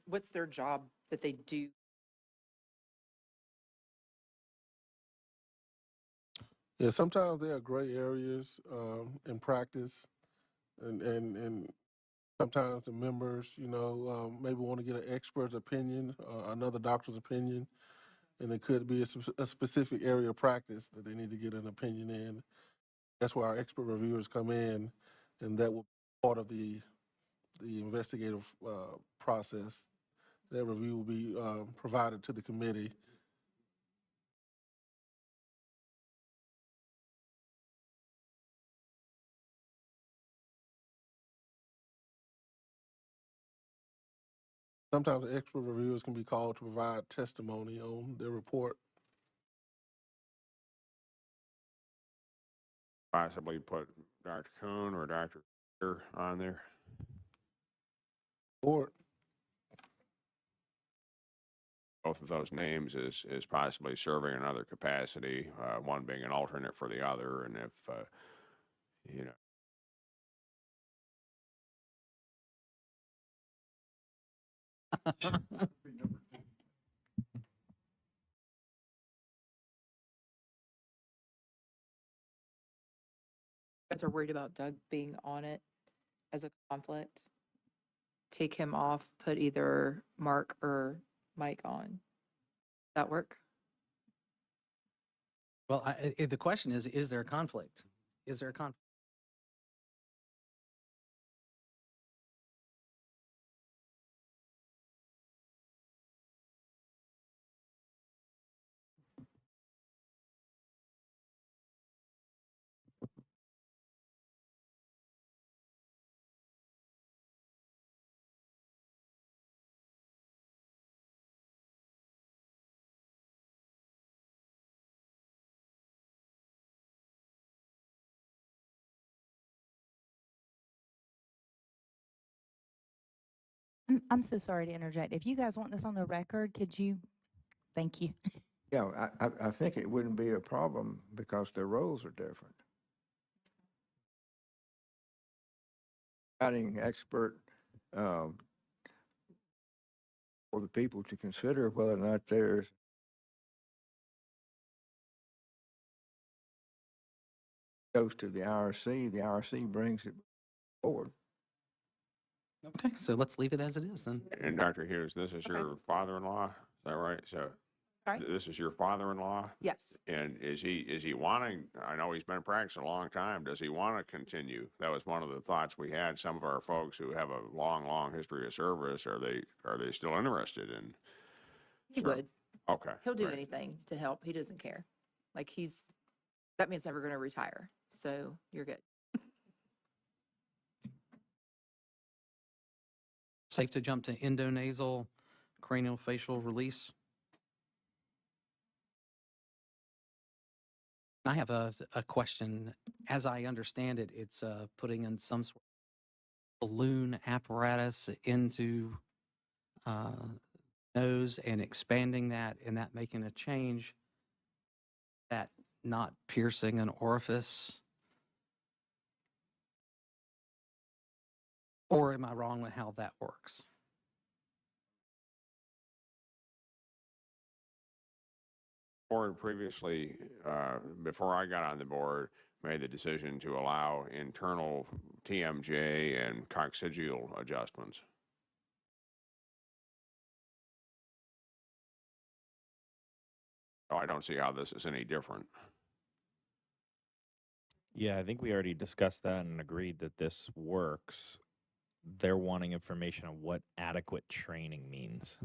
What's their job that they do? Yeah, sometimes there are gray areas in practice, and Sometimes the members, maybe want to get an expert's opinion, another doctor's opinion, and it could be a specific area of practice that they need to get an opinion in. That's where our expert reviewers come in, and that will be part of the investigative process. That review will be provided to the committee. Sometimes the expert reviewers can be called to provide testimony on their report. Possibly put Dr. Kuhn or Dr. on there. Board. Both of those names is possibly serving another capacity, one being an alternate for the other, and if, You guys are worried about Doug being on it as a conflict. Take him off, put either Mark or Mike on. That work? Well, the question is there a conflict? Is there a conflict? I'm so sorry to interject. If you guys want this on the record, could you? Thank you. Yeah, I think it wouldn't be a problem because their roles are different. Adding expert for the people to consider whether or not there's goes to the IRC brings it forward. Okay, so let's leave it as it is then. and Dr. Hughes, this is your father-in-law, is that right? So Sorry? this is your father-in-law? Yes. And is he wanting, I know he's been practicing a long time, does he want to continue? That was one of the thoughts we had. Some of our folks who have a long history of service, are they still interested in? He Sure. would. Okay. He'll do great. anything to help. He doesn't care. Like that means never going to retire. So you're good. Safe to jump to endonasal craniofacial release. I have a question. As I understand it, it's putting in some sort of balloon apparatus into nose and expanding that, and that making a change, that not piercing an orifice. Or am I wrong with how that works? Board previously, before I got on the board, made the decision to allow internal TMJ and coccygeal adjustments. So I don't see how this is any different. Yeah, I think we already discussed that and agreed that this works. They're wanting information on what adequate training means.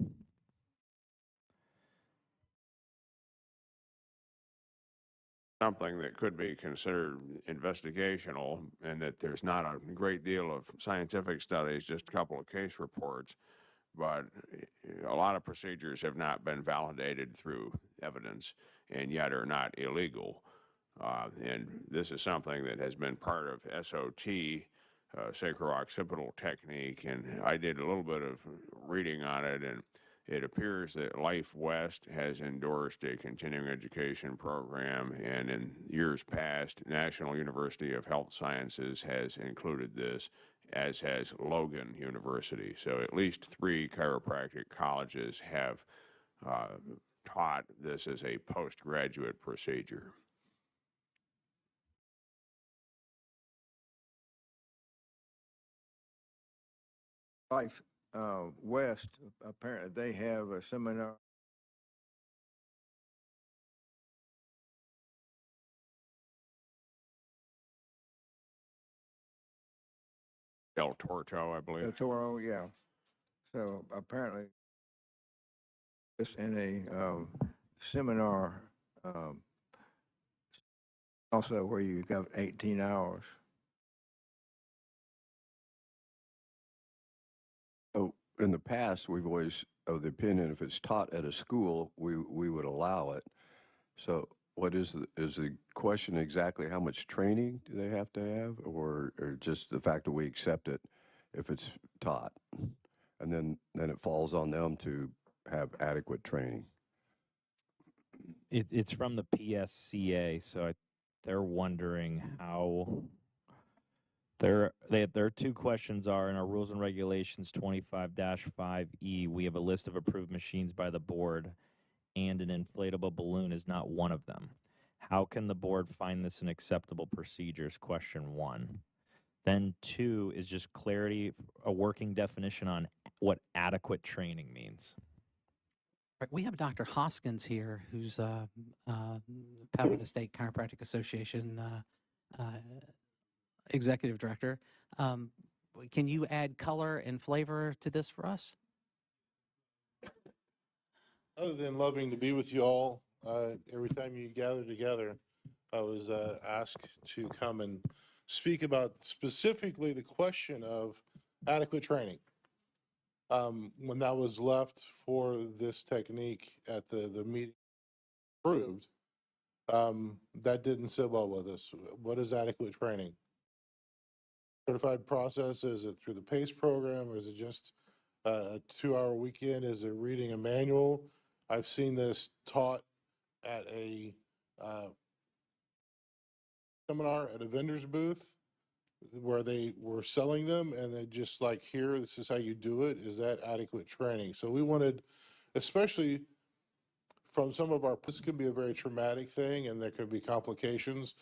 Something that could be considered investigational, and that there's not a great deal of scientific studies, just a couple of case reports, but a lot of procedures have not been validated through evidence and yet are not illegal. And this is something that has been part of SOT, sacro-occipital technique, and I did a little bit of reading on it, and it appears that Life West has endorsed a continuing education program, and in years past, National University of Health Sciences has included this, as has Logan University. So at least 3 chiropractic colleges have taught this as a postgraduate procedure. Life West, apparently they have a seminar. Del Torto, I believe. Del Toro, yeah. So apparently, it's in a seminar, also where you got 18 hours. So in the past, we've always of the opinion if it's taught at a school, we would allow it. So what is the question exactly? How much training do they have to have, or just the fact that we accept it if it's taught, and then it falls on them to have adequate training? It's from the PSCA, so they're wondering how. Their two questions are in our rules and regulations 25-5E. We have a list of approved machines by the board, and an inflatable balloon is not one of them. How can the board find this an acceptable procedures? Question 1. Then 2 is just clarity, a working definition on what adequate training means. Right, we have Dr. Hoskins here, who's Pembina State Chiropractic Association Executive Director. Can you add color and flavor to this for us? Other than loving to be with you all, every time you gather together, I was asked to come and speak about specifically the question of adequate training. When that was left for this technique at the meeting approved, that didn't sit well with us. What is adequate training? Certified process, is it through the PACE program, or is it just a 2-hour weekend? Is it reading a manual? I've seen this taught at a seminar at a vendor's booth where they were selling them, and they just like, here, this is how you do it. Is that adequate training? So we wanted, especially from some of our, this can be a very traumatic thing, and there could be complications.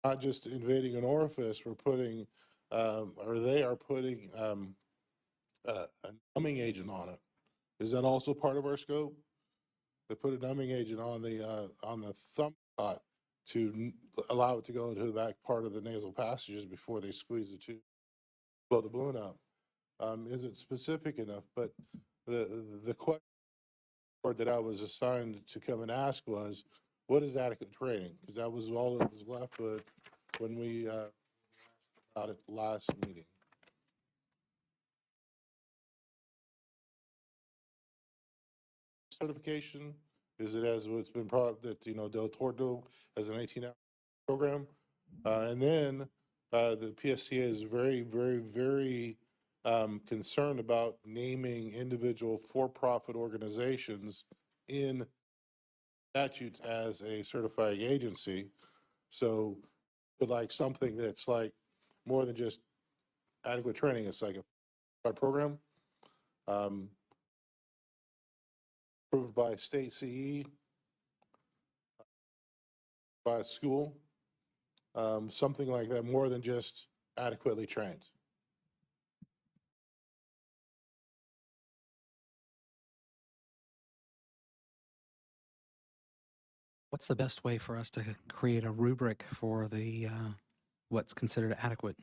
Not just invading an orifice, we're putting, or they are putting a numbing agent on it. Is that also part of our scope? They put a numbing agent on the thumb dot to allow it to go to the back part of the nasal passages before they squeeze the tube, blow the balloon out. Is it specific enough? But the question that I was assigned to come and ask was, what is adequate training? Because that was all that was left with when we about it last meeting. Certification, is it as it's been brought that, Del Tordo as an 18-hour program? And then the PSCA is very, very, very concerned about naming individual for-profit organizations in statutes as a certifying agency. So would like something that's like more than just adequate training. It's like a program approved by state CE, by a school, something like that, more than just adequately trained. What's the best way for us to create a rubric for the what's considered adequate?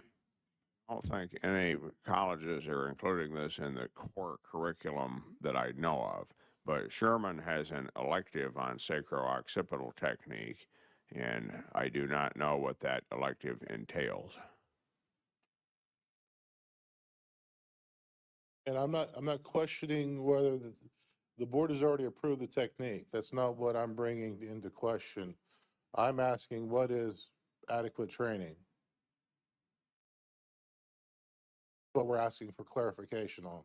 I don't think any colleges are including this in the core curriculum that I know of, but Sherman has an elective on sacro-occipital technique, and I do not know what that elective entails. And I'm not questioning whether the board has already approved the technique. That's not what I'm bringing into question. I'm asking, what is adequate training? What we're asking for clarification on.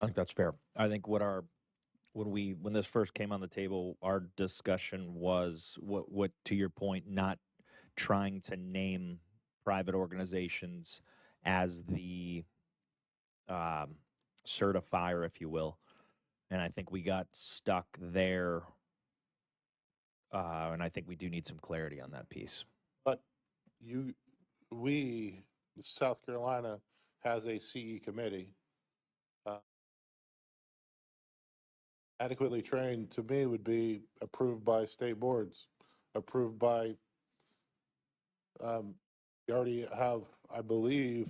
I think that's fair. I think when this first came on the table, our discussion was what to your point, not trying to name private organizations as the certifier, if you will. And I think we got stuck there. And I think we do need some clarity on that piece. But we South Carolina has a CE committee. Adequately trained, to me, would be approved by state boards, approved by, we already have, I believe,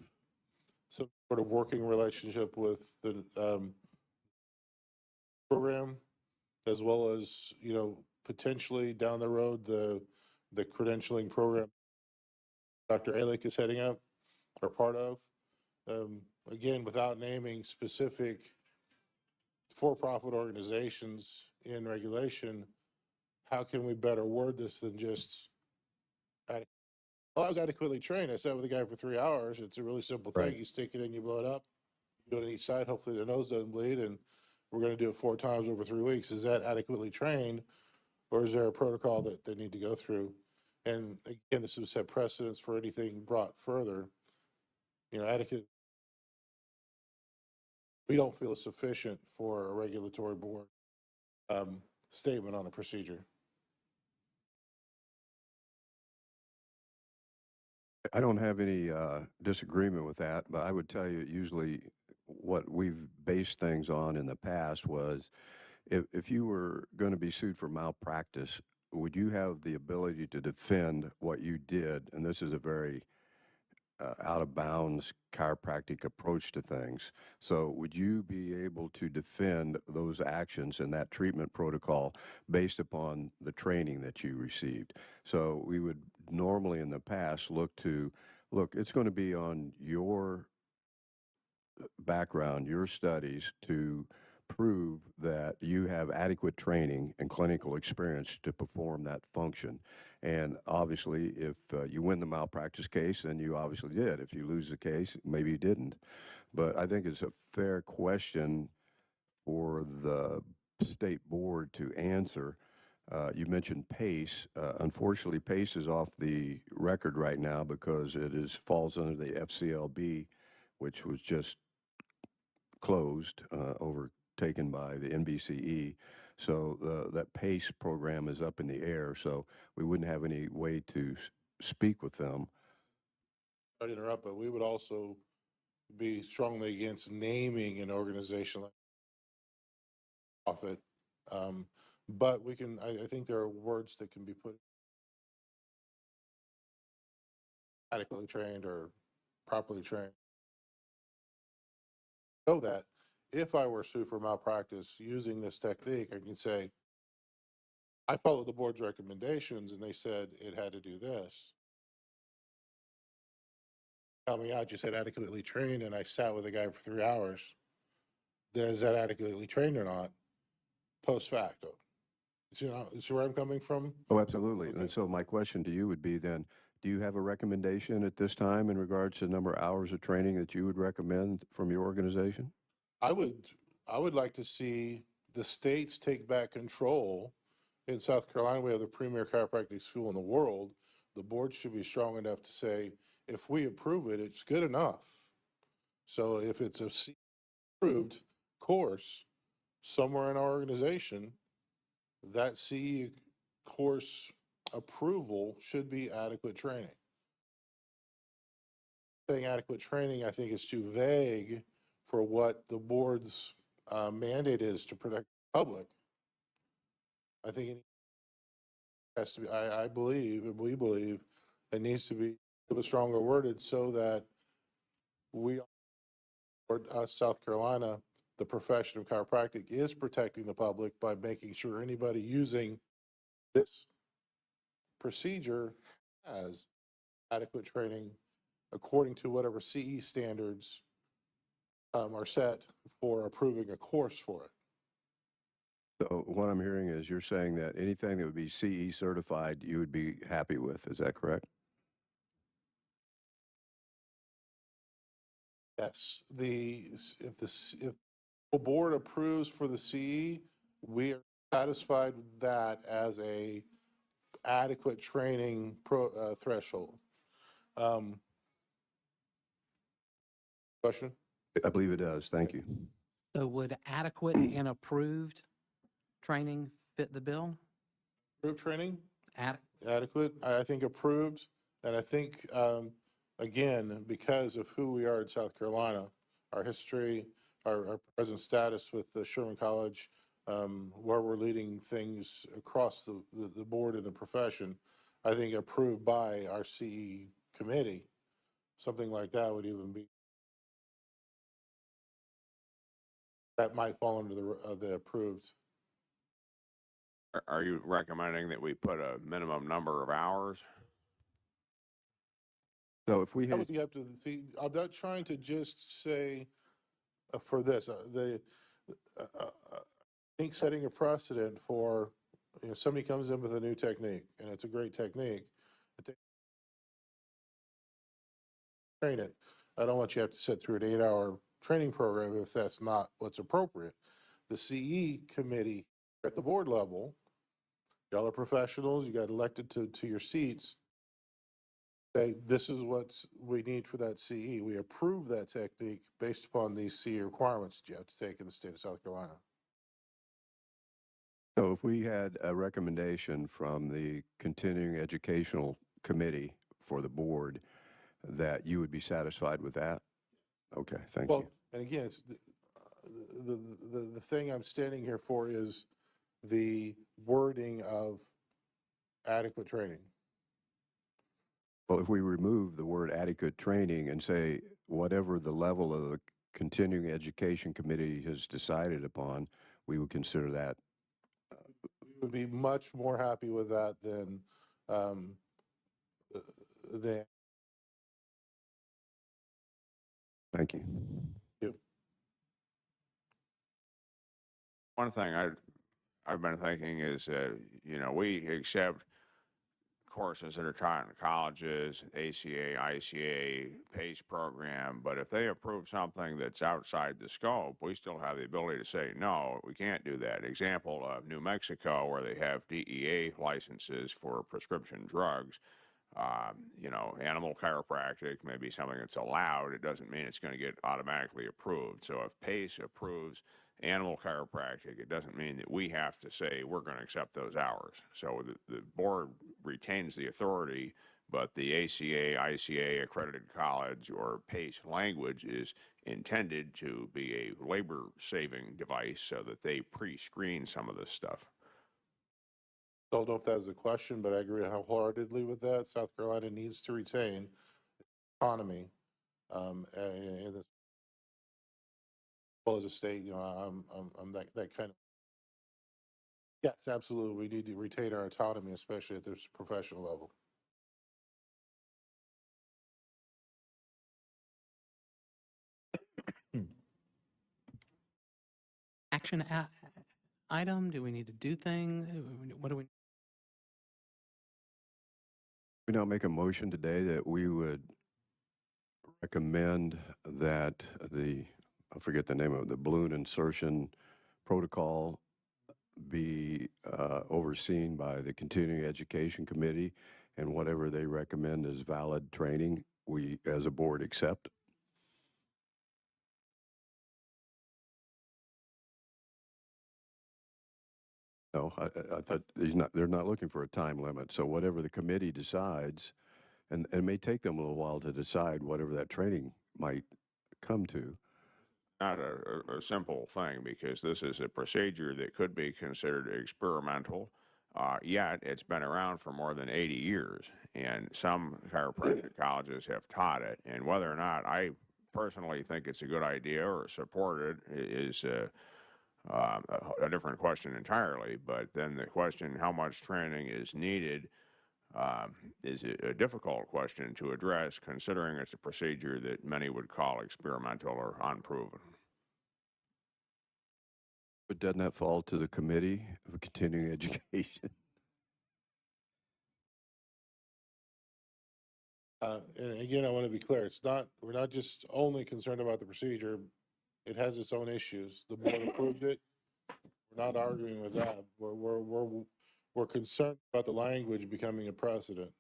some sort of working relationship with the program, as well as, you know, potentially down the road, the credentialing program Dr. Alick is heading up or part of. Again, without naming specific for-profit organizations in regulation, how can we better word this than just, well, I was adequately trained. I sat with a guy for 3 hours. It's a really simple thing. Right. You stick it in, you blow it up. You do it on each side. Hopefully the nose doesn't bleed. And we're going to do it 4 times over 3 weeks. Is that adequately trained? Or is there a protocol that they need to go through? And again, this would set precedents for anything brought further. You know, adequate, we don't feel is sufficient for a regulatory board statement on a procedure. I don't have any disagreement with that, but I would tell you usually what we've based things on in the past was if you were going to be sued for malpractice, would you have the ability to defend what you did? And this is a very out of bounds chiropractic approach to things. So would you be able to defend those actions and that treatment protocol based upon the training that you received? So we would normally in the past look, it's going to be on your background, your studies to prove that you have adequate training and clinical experience to perform that function. And obviously, if you win the malpractice case, then you obviously did. If you lose the case, maybe you didn't. But I think it's a fair question for the state board to answer. You mentioned PACE. Unfortunately, PACE is off the record right now because it falls under the FCLB, which was just closed, overtaken by the NBCE. So that PACE program is up in the air. So we wouldn't have any way to speak with them. I'd interrupt, but we would also be strongly against naming an organization like profit. But we can, I think there are words that can be put adequately trained or properly trained. So that if I were sued for malpractice using this technique, I can say, I followed the board's recommendations and they said it had to do this. Tell me out, you said adequately trained and I sat with a guy for 3 hours. Is that adequately trained or not? Post facto. See where I'm coming from? Oh, absolutely. Okay. And so my question to you would be then, do you have a recommendation at this time in regards to the number of hours of training that you would recommend from your organization? I would like to see the states take back control. In South Carolina, we have the premier chiropractic school in the world. The board should be strong enough to say, if we approve it, it's good enough. So if it's a approved course somewhere in our organization, that CE course approval should be adequate training. Saying adequate training, I think, is too vague for what the board's mandate is to protect the public. I think it has to be, I believe, and we believe, it needs to be a little bit stronger worded so that we, or us, South Carolina, the profession of chiropractic is protecting the public by making sure anybody using this procedure has adequate training according to whatever CE standards are set for approving a course for it. So what I'm hearing is you're saying that anything that would be CE certified, you would be happy with. Is that correct? Yes, if the board approves for the CE, we are satisfied with that as a adequate training threshold. Question? I believe it does. Thank you. So would adequate and approved training fit the bill? Approved training? Adequate. I think approved, and I think again, because of who we are in South Carolina, our history, our present status with the Sherman College, where we're leading things across the board in the profession, I think approved by our CE committee, something like that would even be, that might fall under the approved. Are you recommending that we put a minimum number of hours? So if we That had, would be up to I'm not trying to just say for this, I think setting a precedent for, if somebody comes in with a new technique and it's a great technique, train it. I don't want you to have to sit through an 8-hour training program if that's not what's appropriate. The CE committee at the board level, y'all are professionals, you got elected to your seats. Say, this is what we need for that CE. We approve that technique based upon these CE requirements that you have to take in the state of South Carolina. so if we had a recommendation from the Continuing Educational Committee for the board, that you would be satisfied with that? Okay, thank you. Well, and again, it's the thing I'm standing here for is the wording of adequate training. Well, if we remove the word adequate training and say whatever the level of the Continuing Education Committee has decided upon, we would consider that. Would be much more happy with that than Thank you. One thing I've been thinking is, we accept courses that are taught in colleges, ACA, ICA, PACE program, but if they approve something that's outside the scope, we still have the ability to say, no, we can't do that. Example of New Mexico, where they have DEA licenses for prescription drugs. Animal chiropractic may be something that's allowed. It doesn't mean it's going to get automatically approved. So if PACE approves animal chiropractic, it doesn't mean that we have to say we're going to accept those hours. So the board retains the authority, but the ACA, ICA, accredited college, or PACE language is intended to be a labor-saving device so that they pre-screen some of this stuff. Don't know if that was a question, but I agree wholeheartedly with that. South Carolina needs to retain autonomy in this. Well, as a state, I'm that kind of. Yes, absolutely. We need to retain our autonomy, especially at this professional level. Action item? Do we need to do things? What do we? We now make a motion today that we would recommend that I forget the name of it, the balloon insertion protocol be overseen by the Continuing Education Committee, and whatever they recommend as valid training, we as a board accept. No, I thought they're not looking for a time limit. So whatever the committee decides, and it may take them a little while to decide whatever that training might come to. Not a simple thing, because this is a procedure that could be considered experimental. Yet it's been around for more than 80 years, and some chiropractic colleges have taught it. And whether or not I personally think it's a good idea or support it is a different question entirely. But then the question, how much training is needed, is a difficult question to address, considering it's a procedure that many would call experimental or unproven. But doesn't that fall to the Committee of Continuing Education? And again, I want to be clear. We're not just only concerned about the procedure. It has its own issues. The board approved it. We're not arguing with that. We're concerned about the language becoming a precedent.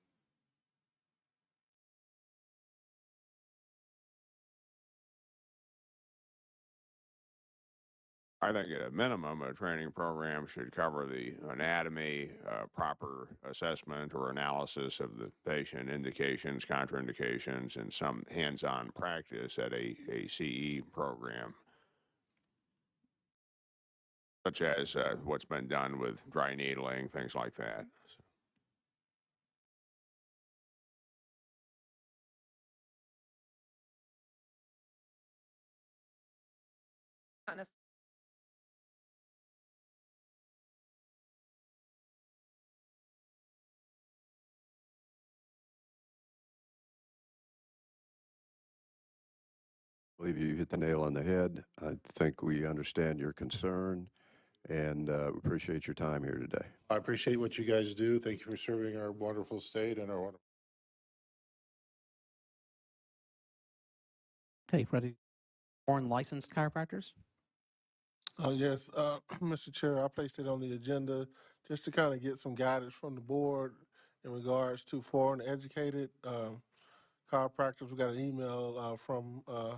I think at a minimum, a training program should cover the anatomy, proper assessment or analysis of the patient, indications, contraindications, and some hands-on practice at a CE program, such as what's been done with dry needling, things like that. Not necessarily. I believe you hit the nail on the head. I think we understand your concern and appreciate your time here today. I appreciate what you guys do. Thank you for serving our wonderful state and our wonderful. Okay, ready? Foreign licensed chiropractors? Yes, Mr. Chair, I placed it on the agenda just to kind of get some guidance from the board in regards to foreign educated chiropractors. We got an email from a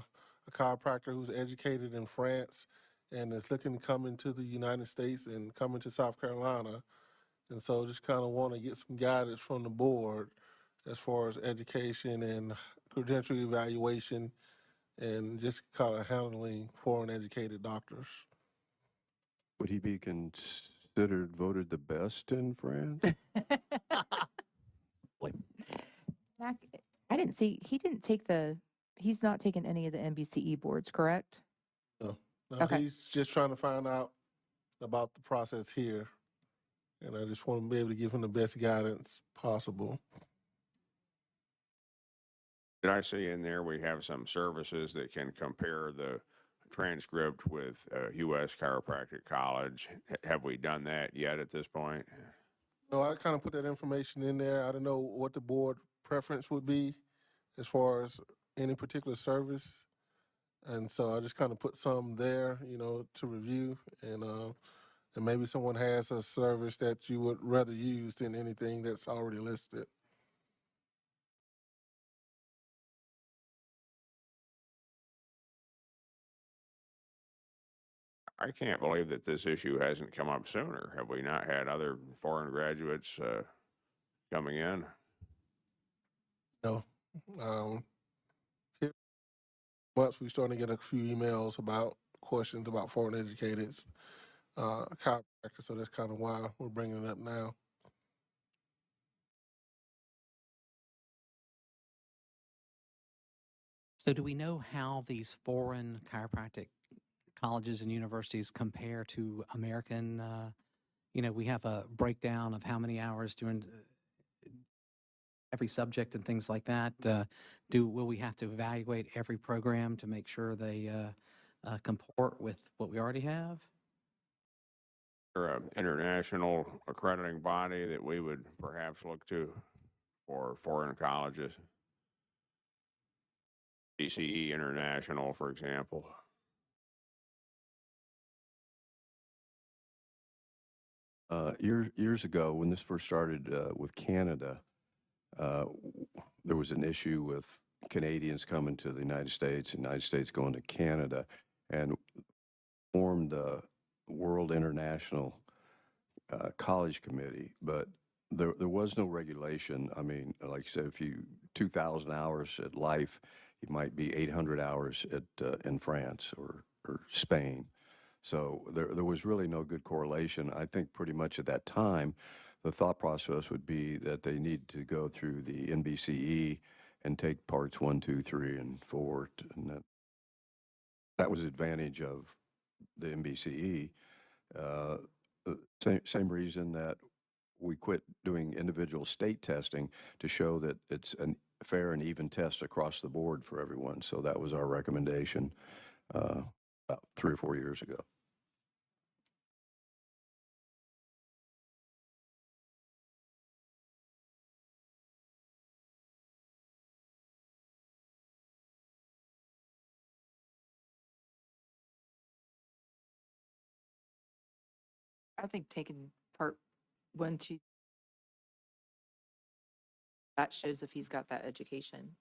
chiropractor who's educated in France and is looking to come into the United States and come into South Carolina. And so just kind of want to get some guidance from the board as far as education and credential evaluation and just kind of handling foreign educated doctors. Would he be considered voted the best in France? Mac, I didn't see, he's not taken any of the NBCE boards, correct? No, Okay. he's just trying to find out about the process here. And I just want to be able to give him the best guidance possible. Did I see in there we have some services that can compare the transcript with U.S. Chiropractic College? Have we done that yet at this point? No, I kind of put that information in there. I don't know what the board preference would be as far as any particular service. And so I just kind of put some there, to review. And maybe someone has a service that you would rather use than anything that's already listed. I can't believe that this issue hasn't come up sooner. Have we not had other foreign graduates coming in? No. Here, once we starting to get a few emails about questions about foreign educated chiropractors, so that's kind of why we're bringing it up now. So do we know how these foreign chiropractic colleges and universities compare to American? We have a breakdown of how many hours during every subject and things like that. Will we have to evaluate every program to make sure they comport with what we already have? Or an international accrediting body that we would perhaps look to for foreign colleges? NBCE International, for example. Years ago, when this first started with Canada, there was an issue with Canadians coming to the United States going to Canada, and formed the World International College Committee. But there was no regulation. I mean, like you said, if you 2,000 hours at Life, it might be 800 hours in France or Spain. So there was really no good correlation. I think pretty much at that time, the thought process would be that they need to go through the NBCE and take parts 1, 2, 3, and 4. And that was the advantage of the NBCE. Same reason that we quit doing individual state testing, to show that it's a fair and even test across the board for everyone. So that was our recommendation about 3 or 4 years ago. I think taking part 1, 2, that shows if he's got that education.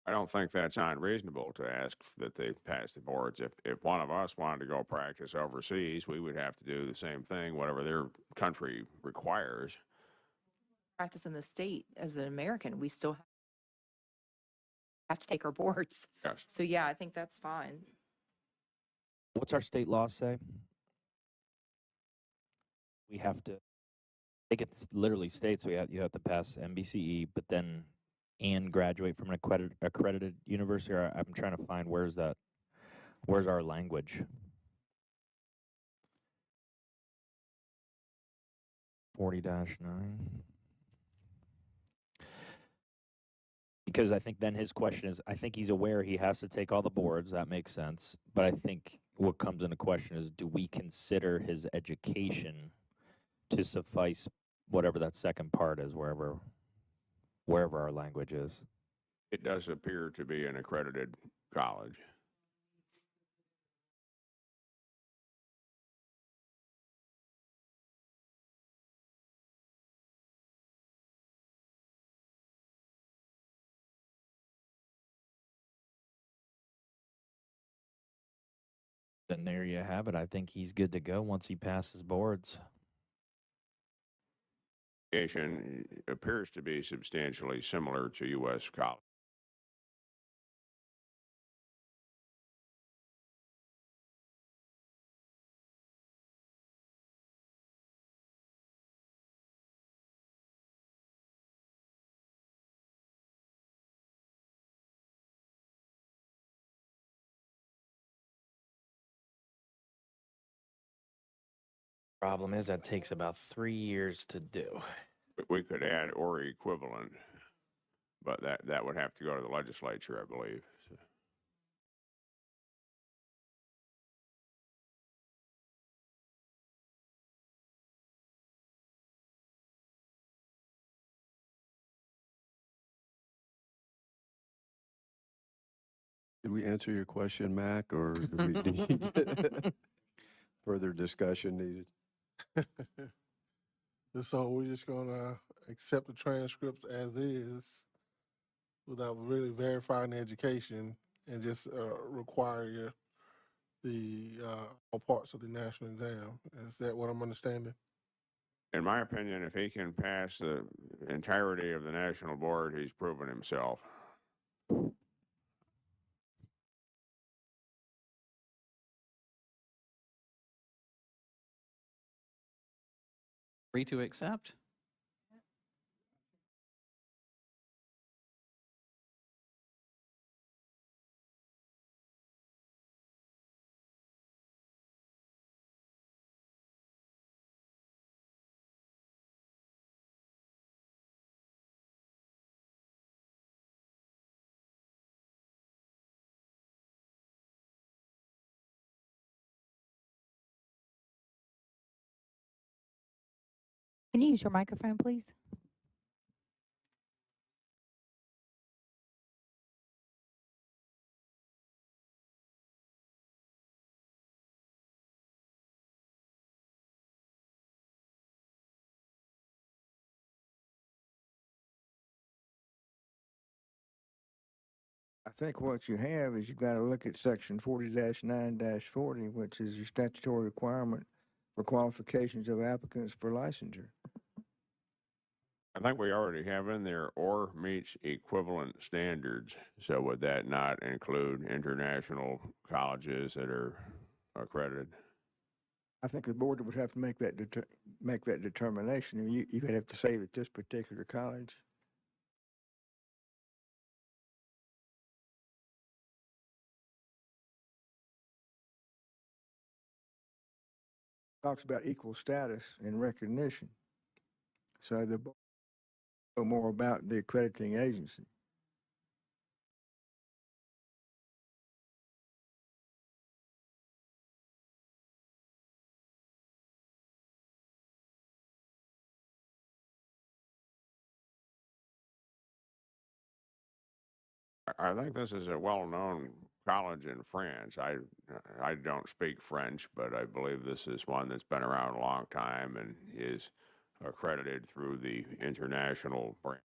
I don't think that's unreasonable to ask that they pass the boards. If one of us wanted to go practice overseas, we would have to do the same thing, whatever their country requires. Practice in the state as an American, we still have to take our boards. Yes. So yeah, I think that's fine. What's our state law say? We have to, I think it's literally states you have to pass NBCE, but then and graduate from an accredited university. Or I'm trying to find where's our language. 40-9. Because I think then his question is, I think he's aware he has to take all the boards. That makes sense. But I think what comes into question is, do we consider his education to suffice whatever that second part is, wherever our language is? It does appear to be an accredited college. Then there you have it. I think he's good to go once he passes boards. Education appears to be substantially similar to U.S. college. Problem is that takes about 3 years to do. We could add or equivalent, but that would have to go to the legislature, I believe. So. Did we answer your question, Mac, or do you get further discussion needed? So we're just gonna accept the transcripts as is without really verifying the education and just require the all parts of the national exam. Is that what I'm understanding? In my opinion, if he can pass the entirety of the national board, he's proven himself. Free to accept? Can you use your microphone, please? I think what you have is you got to look at section 40-9-40, which is your statutory requirement for qualifications of applicants for licensure. I think we already have in there or meets equivalent standards. So would that not include international colleges that are accredited? I think the board would have to make that determination. I mean, you would have to say that this particular college. Talks about equal status and recognition. So the board know more about the accrediting agency. I think this is a well-known college in France. I don't speak French, but I believe this is one that's been around a long time and is accredited through the international brand.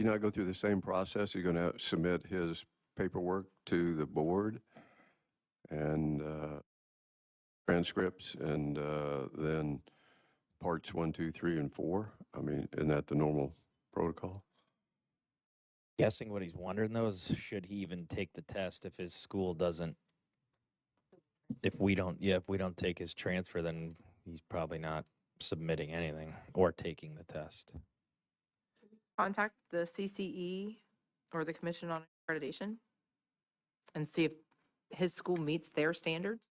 You not go through the same process? You're going to submit his paperwork to the board and transcripts and then parts 1, 2, 3, and 4? I mean, isn't that the normal protocol? Guessing what he's wondering though is should he even take the test if his school doesn't, if we don't take his transfer, then he's probably not submitting anything or taking the test. Contact the CCE or the Commission on Accreditation and see if his school meets their standards.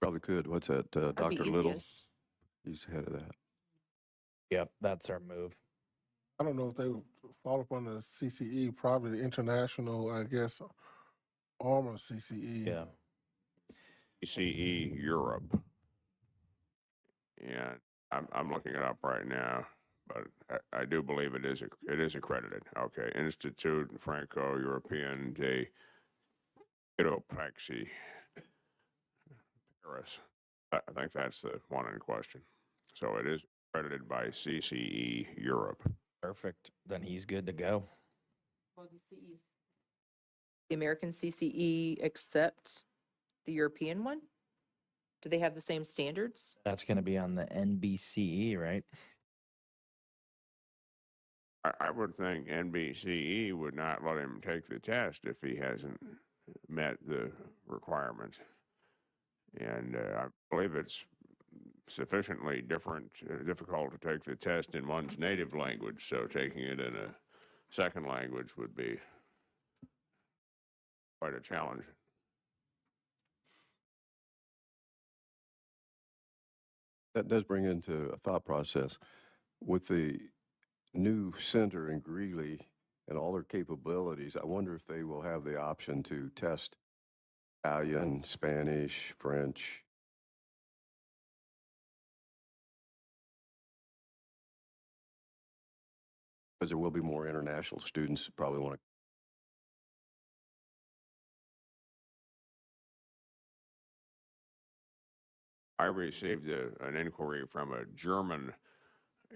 Probably could. What's that, That'd be Dr. Little? easiest. He's head of that. Yep, that's our move. I don't know if they would fall upon the CCE, probably the international, I guess, arm of CCE. Yeah. BCE Europe. And I'm looking it up right now, but I do believe it is accredited. Okay, Institute Franco-European de Chiropractic, Paris. I think that's the one in question. So it is accredited by CCE Europe. Perfect. Then he's good to go. The American CCE accept the European one? Do they have the same standards? That's going to be on the NBCE, right? I would think NBCE would not let him take the test if he hasn't met the requirements. And I believe it's sufficiently difficult to take the test in one's native language, so taking it in a second language would be quite a challenge. That does bring into a thought process. With the new center in Greeley and all their capabilities, I wonder if they will have the option to test Italian, Spanish, French. Because there will be more international students who probably want to. I received an inquiry from a German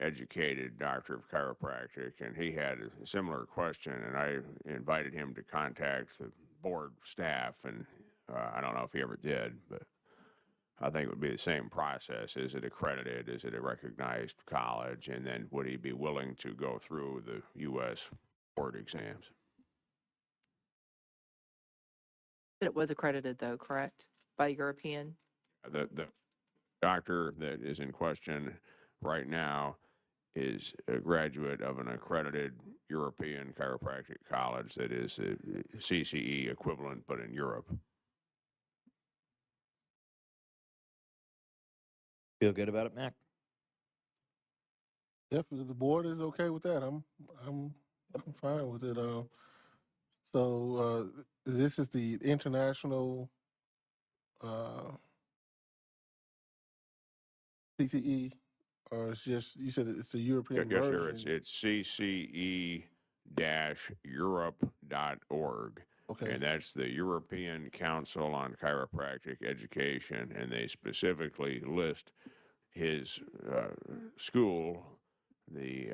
educated doctor of chiropractic, and he had a similar question, and I invited him to contact the board staff, and I don't know if he ever did, but I think it would be the same process. Is it accredited? Is it a recognized college? And then would he be willing to go through the U.S. board exams? That it was accredited though, correct? By European? The doctor that is in question right now is a graduate of an accredited European chiropractic college that is the CCE equivalent, but in Europe. Feel good about it, Mac? If the board is okay with that, I'm fine with it. So this is the international CCE, or it's just, you said it's the European Yes, version? sir. It's cce-europe.org. Okay. And that's the European Council on Chiropractic Education, and they specifically list his school, the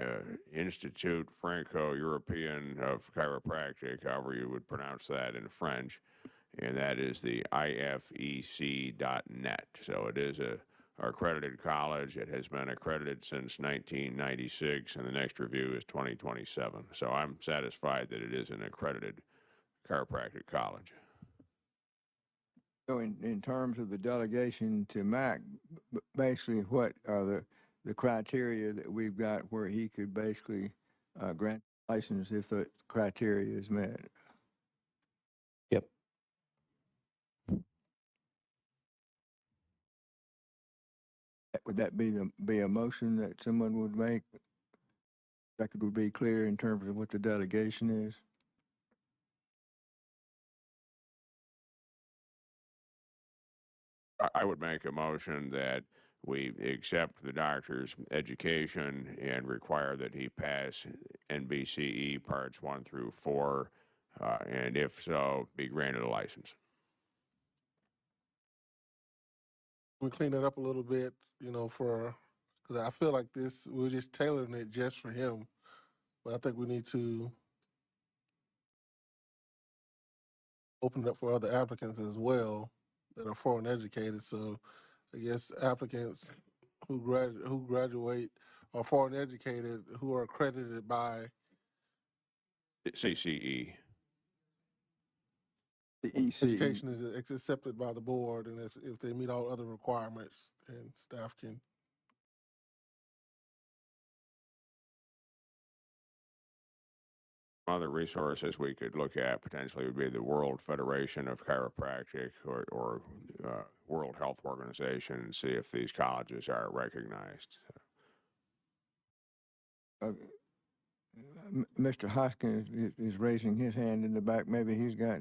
Institute Franco-European of Chiropractic, however you would pronounce that in French, and that is the ifec.net. So it is a accredited college. It has been accredited since 1996, and the next review is 2027. So I'm satisfied that it is an accredited chiropractic college. So in terms of the delegation to MAC, basically what are the criteria that we've got where he could basically grant license if the criteria is met? Yep. Would that be a motion that someone would make? That would be clear in terms of what the delegation is? I would make a motion that we accept the doctor's education and require that he pass NBCE parts 1 through 4, and if so, be granted a license. We clean it up a little bit, you know, because I feel like we're just tailoring it just for him. but I think we need to open it up for other applicants as well that are foreign educated. So I guess applicants who graduate are foreign educated who are accredited by CCE. The ECE. education is accepted by the board, and if they meet all other requirements, then staff can. Other resources we could look at potentially would be the World Federation of Chiropractic or World Health Organization, and see if these colleges are recognized. Mr. Hoskins is raising his hand in the back. Maybe he's got.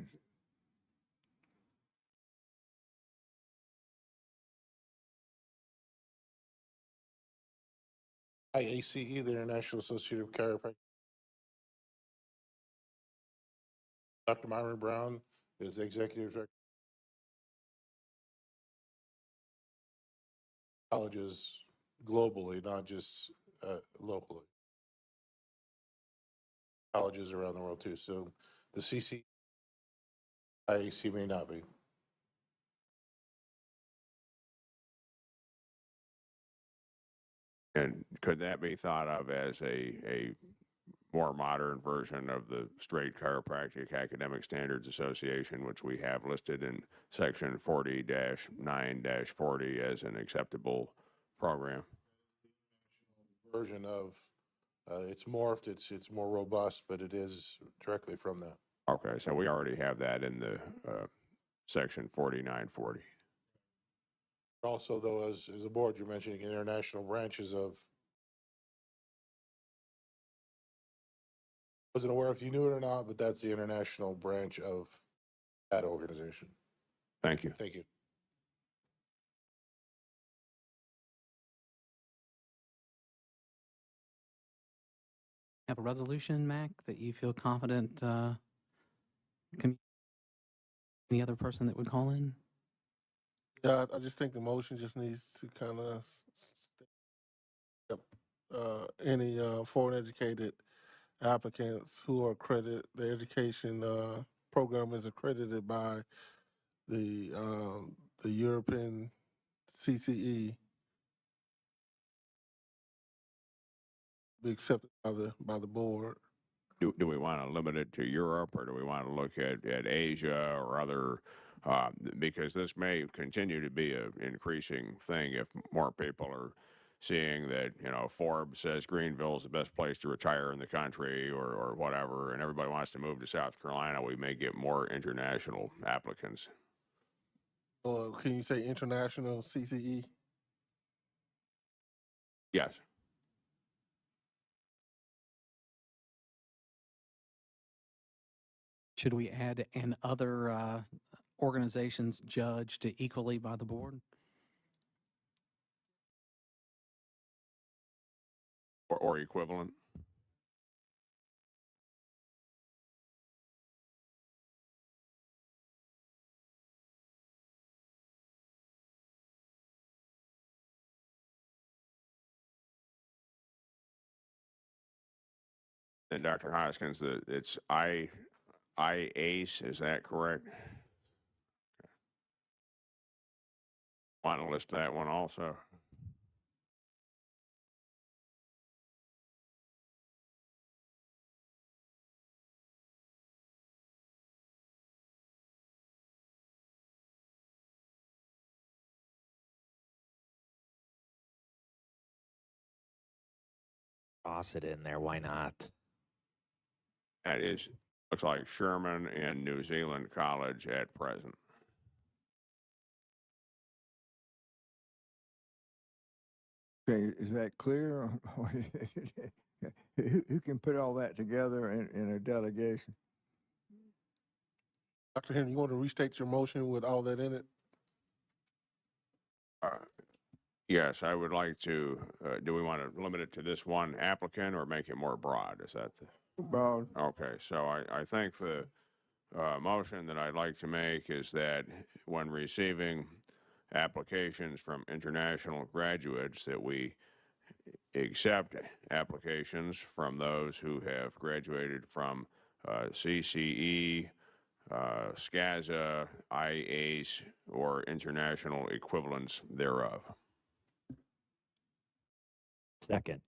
IACE, the International Association of Chiropractic. Dr. Myron Brown is Executive Director. Colleges globally, not just locally. Colleges around the world too. So the IACE may not be. And could that be thought of as a more modern version of the Straight Chiropractic Academic Standards Association, which we have listed in section 40-9-40 as an acceptable program? Version of it's morphed, it's more robust, but it is directly from that. Okay, so we already have that in the section 4940. Also, though, as a board, you're mentioning international branches of. Wasn't aware if you knew it or not, but that's the international branch of that organization. Thank you. Thank you. Have a resolution, Mac, that you feel confident any other person that would call in? Yeah, I just think the motion just needs to kind of any foreign educated applicants who are accredited, the education program is accredited by the European CCE, be accepted by the board. Do we want to limit it to Europe, or do we want to look at Asia or other? Because this may continue to be an increasing thing if more people are seeing that, you know, Forbes says Greenville is the best place to retire in the country or whatever, and everybody wants to move to South Carolina, we may get more international applicants. Or can you say international CCE? Yes. Should we add and other organizations judged equally by the board? Or equivalent? And Dr. Hoskins, it's IACE, is that correct? Want to list that one also? Toss it in there. Why not? That is, looks like Sherman and New Zealand College at present. Okay, is that clear? Who can put all that together in a delegation? Dr. Henry, you want to restate your motion with all that in it? Yes, I would like to. Do we want to limit it to this one applicant or make it more broad? Is that the broad? Okay, so I think the motion that I'd like to make is that when receiving applications from international graduates, that we accept applications from those who have graduated from CCE, SCAZA, IACE, or international equivalents thereof. Second.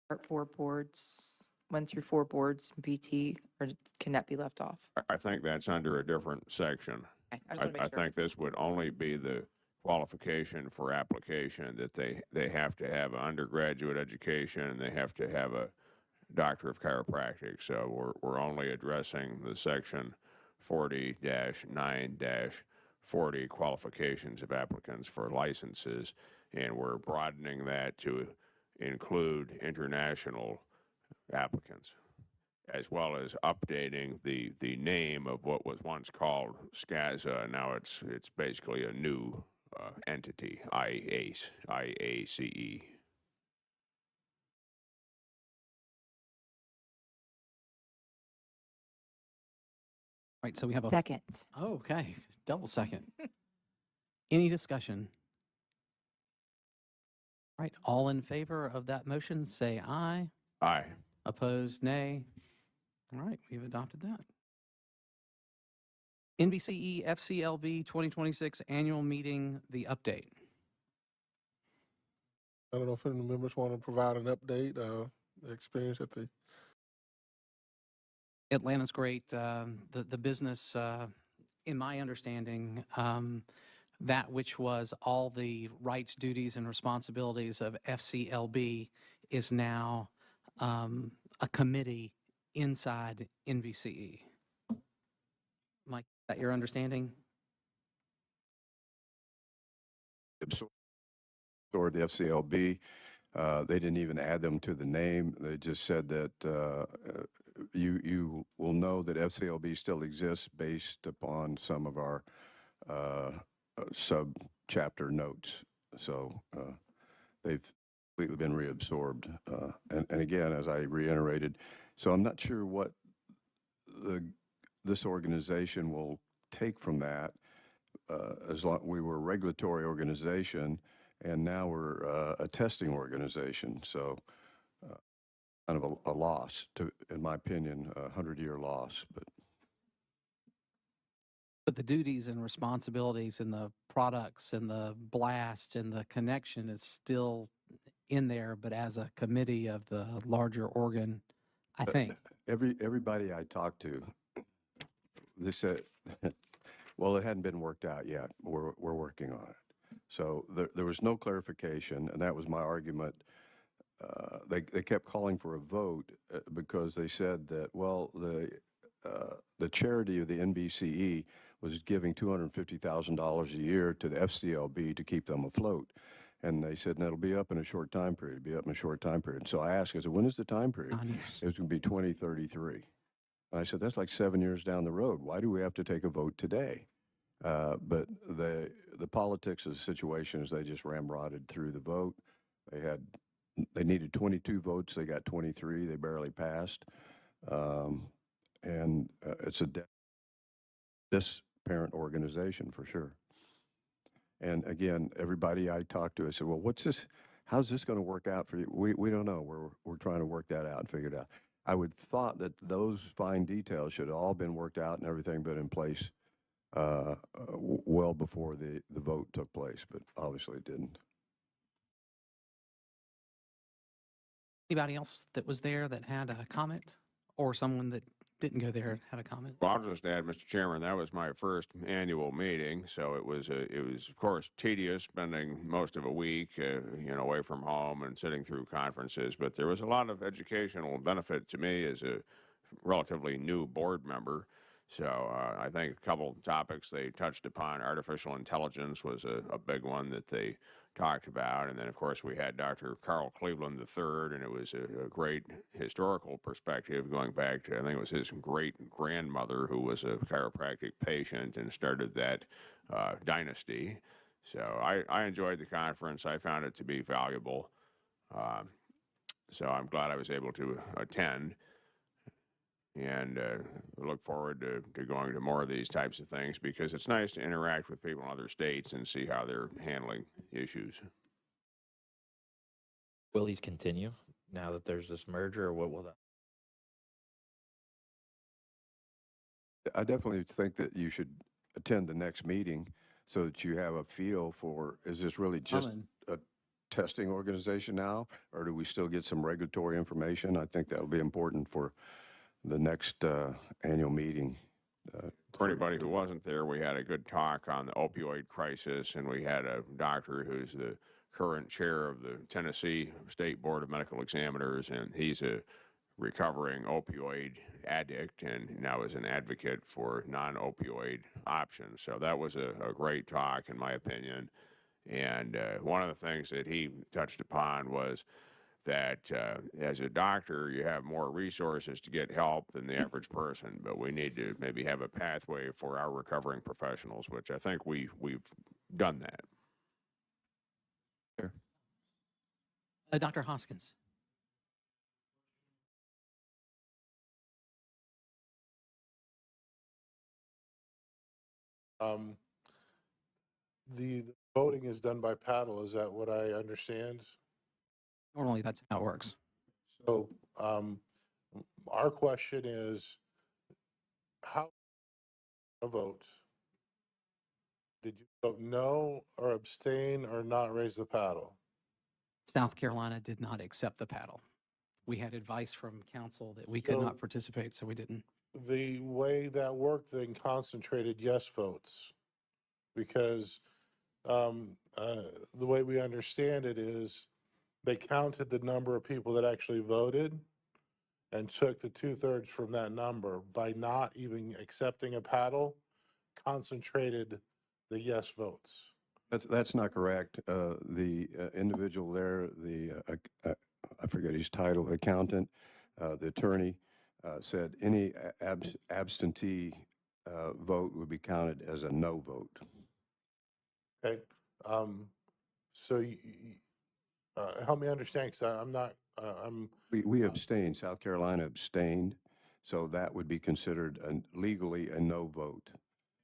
Part 4 boards, 1 through 4 boards in PT, or can that be left off? I think that's under a different section. Okay, I just want to I make sure. think this would only be the qualification for application, that they have to have an undergraduate education and they have to have a Doctor of Chiropractic. So we're only addressing the section 40-9-40 qualifications of applicants for licenses, and we're broadening that to include international applicants, as well as updating the name of what was once called SCAZA. Now it's basically a new entity, IACE, IACE. Right, so we have a. Second. Oh, okay, double second. Any discussion? Right, all in favor of that motion, say aye. Aye. Opposed, nay. All right, we've adopted that. NBCE FCLB 2026 Annual Meeting, the update. I don't know if any members want to provide an update, the experience at the. Atlanta's great. The business, in my understanding, that which was all the rights, duties, and responsibilities of FCLB is now a committee inside NBCE. Mike, is that your understanding? Or the FCLB. They didn't even add them to the name. They just said that you will know that FCLB still exists based upon some of our sub-chapter notes. So they've completely been reabsorbed. And again, as I reiterated, so I'm not sure what this organization will take from that. As long we were a regulatory organization, and now we're a testing organization. So kind of a loss, in my opinion, a 100-year loss. But the duties and responsibilities and the products and the blast and the connection is still in there, but as a committee of the larger organ, I think. Everybody I talked to, they said, well, it hadn't been worked out yet. We're working on it. So there was no clarification, and that was my argument. They kept calling for a vote because they said that, well, the charity of the NBCE was giving $250,000 a year to the FCLB to keep them afloat. And they said, and it'll be up in a short time period, it'll be up in a short time period. So I asked, I said, when is the time period? It was going to be 2033. And I said, that's like 7 years down the road. Why do we have to take a vote today? But the politics of the situation is they just ramrodded through the vote. They needed 22 votes. They got 23. They barely passed. And it's a disparate organization for sure. And again, everybody I talked to, I said, well, what's this? How's this going to work out for you? We don't know. We're trying to work that out and figure it out. I would thought that those fine details should have all been worked out and everything been in place well before the vote took place, but obviously it didn't. Anybody else that was there that had a comment, or someone that didn't go there and had a comment? Well, I'll just add, Mr. Chairman, that was my first annual meeting, so it was of course tedious, spending most of a week, away from home and sitting through conferences. But there was a lot of educational benefit to me as a relatively new board member. So I think a couple topics they touched upon. Artificial intelligence was a big one that they talked about. And then, of course, we had Dr. Carl Cleveland III, and it was a great historical perspective going back to, I think it was his great-grandmother who was a chiropractic patient and started that dynasty. So I enjoyed the conference. I found it to be valuable. So I'm glad I was able to attend. and look forward to going to more of these types of things because it's nice to interact with people in other states and see how they're handling issues. Will these continue now that there's this merger, or what will that? I definitely think that you should attend the next meeting so that you have a feel for, is this really just a testing organization now, or do we still get some regulatory information? I think that'll be important for the next annual meeting. For anybody who wasn't there, we had a good talk on the opioid crisis, and we had a doctor who's the current chair of the Tennessee State Board of Medical Examiners, and he's a recovering opioid addict and now is an advocate for non-opioid options. So that was a great talk, in my opinion. And one of the things that he touched upon was that as a doctor, you have more resources to get help than the average person, but we need to maybe have a pathway for our recovering professionals, which I think we've done that. Sure. Dr. Hoskins. The voting is done by paddle. Is that what I understand? Normally, that's how it works. So our question is, how a vote? Did you vote no or abstain or not raise the paddle? South Carolina did not accept the paddle. We had advice from council that we could So- not participate, so we didn't. The way that worked then concentrated yes votes, because the way we understand it is they counted the number of people that actually voted and took the 2/3 from that number by not even accepting a paddle, concentrated the yes votes. That's not correct. The individual there, I forget his title, accountant, the attorney, said any absentee vote would be counted as a no vote. Okay. So help me understand, because I'm not, We abstained. South Carolina abstained, so that would be considered legally a no vote.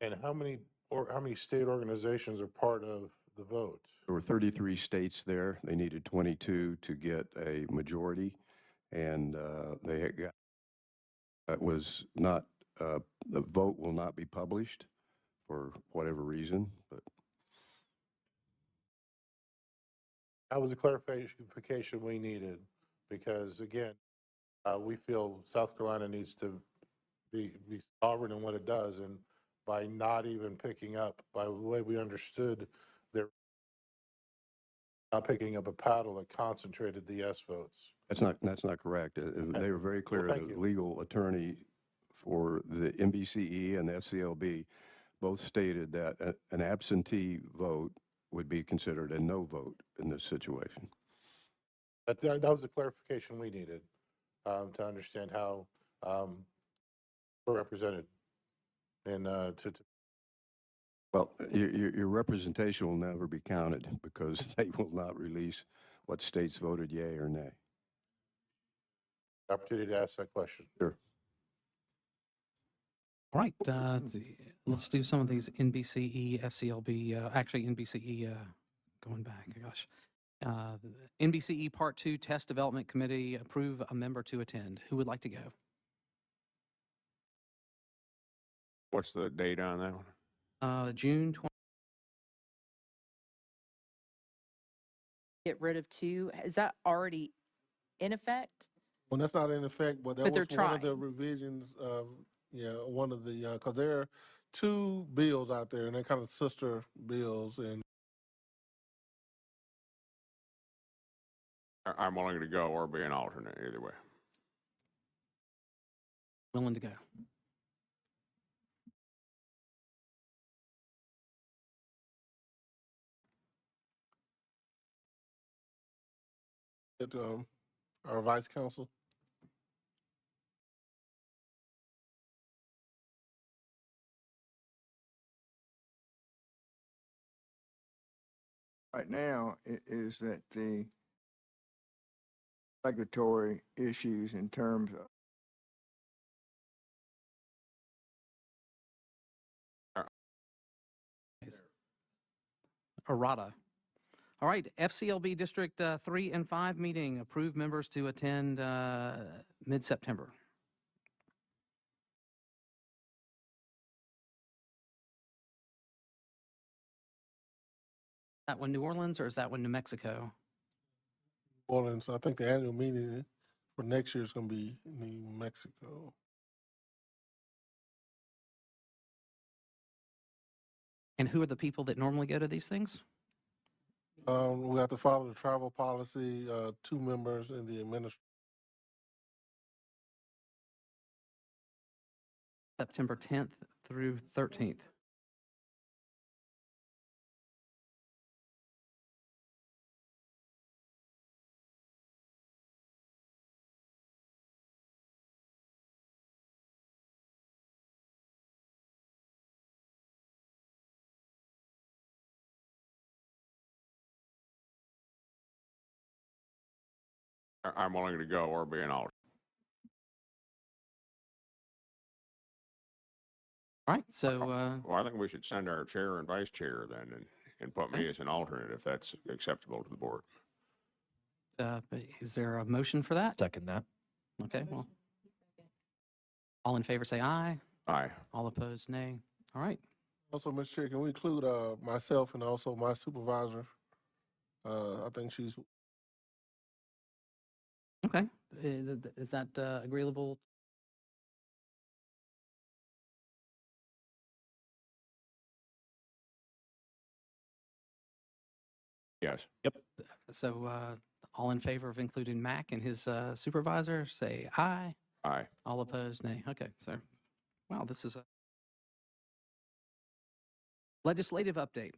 and how many state organizations are part of the vote? There were 33 states there. They needed 22 to get a majority, and they got, that was not, the vote will not be published for whatever reason, but That was a clarification we needed, because again, we feel South Carolina needs to be sovereign in what it does, and by not even picking up, by the way we understood, they're not picking up a paddle that concentrated the yes votes. that's not correct. They were very clear. thank The you. legal attorney for the NBCE and the FCLB both stated that an absentee vote would be considered a no vote in this situation. That was a clarification we needed to understand how we're represented. And Well, your representation will never be counted because they will not release what states voted yea or nay. opportunity to ask that question. Sure. All right, let's do some of these NBCE, FCLB, actually NBCE, going back, gosh. NBCE Part 2 Test Development Committee, approve a member to attend. Who would like to go? What's the date on that one? June 20. Get rid of 2. Is that already in effect? Well, that's not in effect, but that But they're was one of the trying. revisions of, one of the, because there are 2 bills out there, and they're kind of sister bills, and I'm willing to go or be an alternate, either way. Willing to go. our vice counsel. Right now, is that the regulatory issues in terms of errata. All right, FCLB District 3 and 5 meeting, approved members to attend mid-September. That one New Orleans or is that one New Mexico? Orleans, I think the annual meeting for next year is going to be New Mexico. And who are the people that normally go to these things? We have to follow the travel policy, 2 members in the administration. September 10th through 13th. I'm willing to go or be an alternate. All right, so Well, I think we should send our chair and vice chair then and put me as an alternate if that's acceptable to the board. is there a motion for that? Second that. Okay, well, all in favor say aye. Aye. All opposed, nay. All right. Also, Mr. Chair, can we include myself and also my supervisor? I think she's Okay. Is that agreeable? Yes. Yep. So all in favor of including Mac and his supervisor, say aye. Aye. All opposed, nay. Okay, so, wow, this is a legislative update.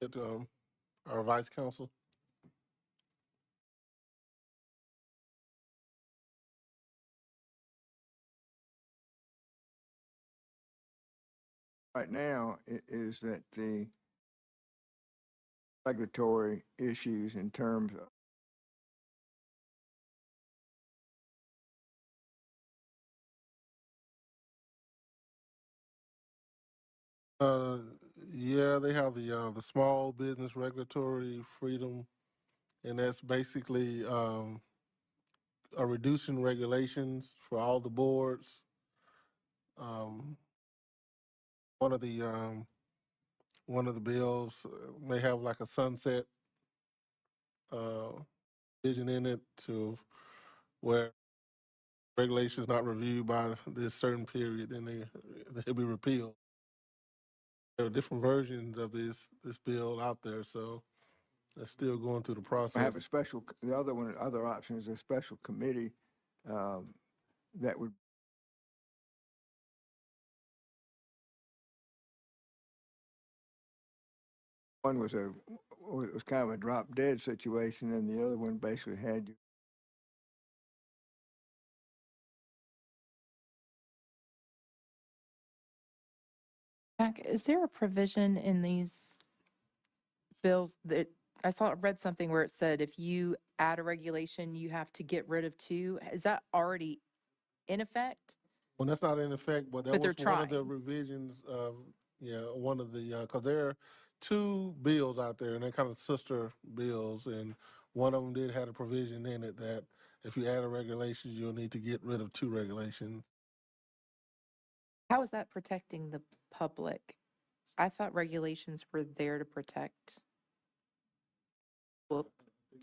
at our vice counsel. Right now is that the regulatory issues in terms of Yeah, they have the small business regulatory freedom, and that's basically reducing regulations for all the boards. One of the bills may have like a sunset vision in it to where regulations not reviewed by this certain period, then they'll be repealed. There are different versions of this bill out there, so it's still going through the process. have a special, the other option is a special committee that would one was kind of a drop dead situation, and the other one basically had you. Jack, is there a provision in these bills that, read something where it said if you add a regulation, you have to get rid of 2? Is that already in effect? Well, that's not in effect, but that But they're was one of the trying. revisions of, one of the, because there are 2 bills out there, and they're kind of sister bills, and one of them did have a provision in it that if you add a regulation, you'll need to get rid of 2 regulations. How is that protecting the public? I thought regulations were there to protect well,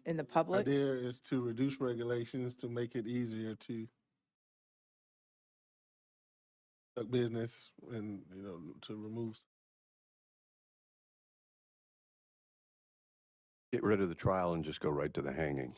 in the The public. idea is to reduce regulations to make it easier to conduct business and, to remove. Get rid of the trial and just go right to the hanging.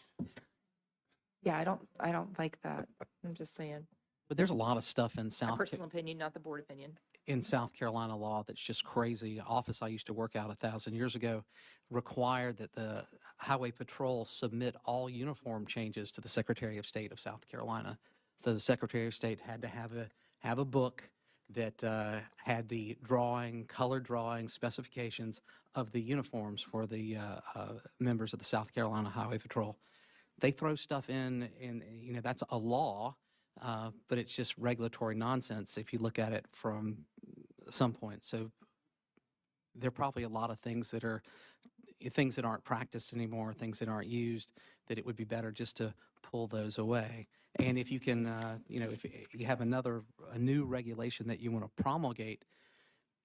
Yeah, I don't like that. I'm just saying. But there's a lot of stuff in My South personal opinion, not the board opinion. in South Carolina law that's just crazy. The office I used to work out 1,000 years ago required that the Highway Patrol submit all uniform changes to the Secretary of State of South Carolina. So the Secretary of State had to have a book that had the color drawing specifications of the uniforms for the members of the South Carolina Highway Patrol. They throw stuff in, that's a law, but it's just regulatory nonsense if you look at it from some point. So there are probably a lot of things that aren't practiced anymore, things that aren't used, that it would be better just to pull those away. And if you can, if you have a new regulation that you want to promulgate,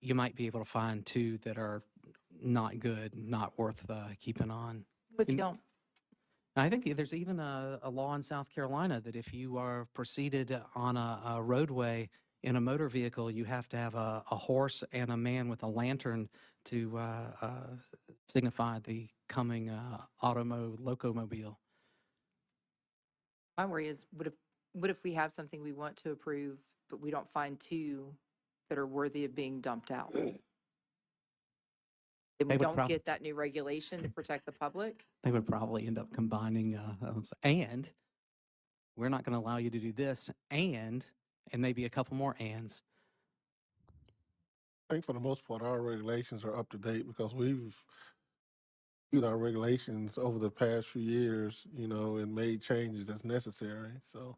you might be able to find two that are not good, not worth keeping on. If you don't, I think there's even a law in South Carolina that if you are proceeded on a roadway in a motor vehicle, you have to have a horse and a man with a lantern to signify the coming locomobile. my worry is, what if we have something we want to approve, but we don't find two that are worthy of being dumped out? Then we They would don't get that new regulation to protect the public? They would probably end up combining, and we're not going to allow you to do this, and maybe a couple more ands. I think for the most part, our regulations are up to date because we've used our regulations over the past few years, and made changes as necessary. So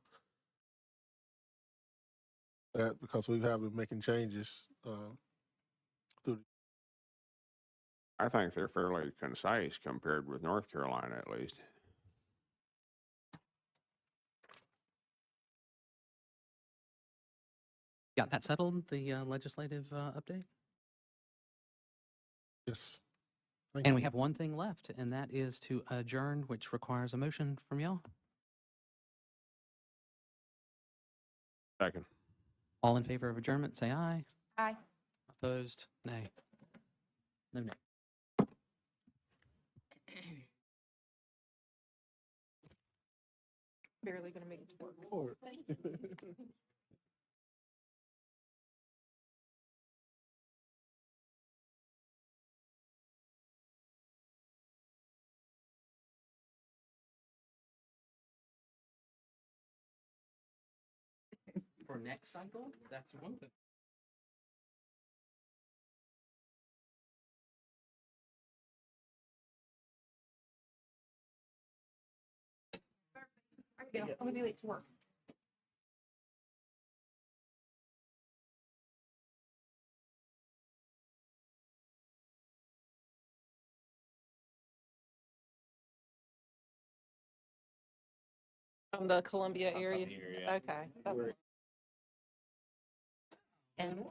that because we have been making changes through. I think they're fairly concise compared with North Carolina, at least. Got that settled, the legislative update? Yes. And we have one thing left, and that is to adjourn, which requires a motion from y'all. Second. All in favor of adjournment, say aye. Aye. Opposed, nay. No nay. Barely going to make it to work. For next cycle, that's one thing. I'm going to be late to work. From the Columbia area? Area. Okay. that's- And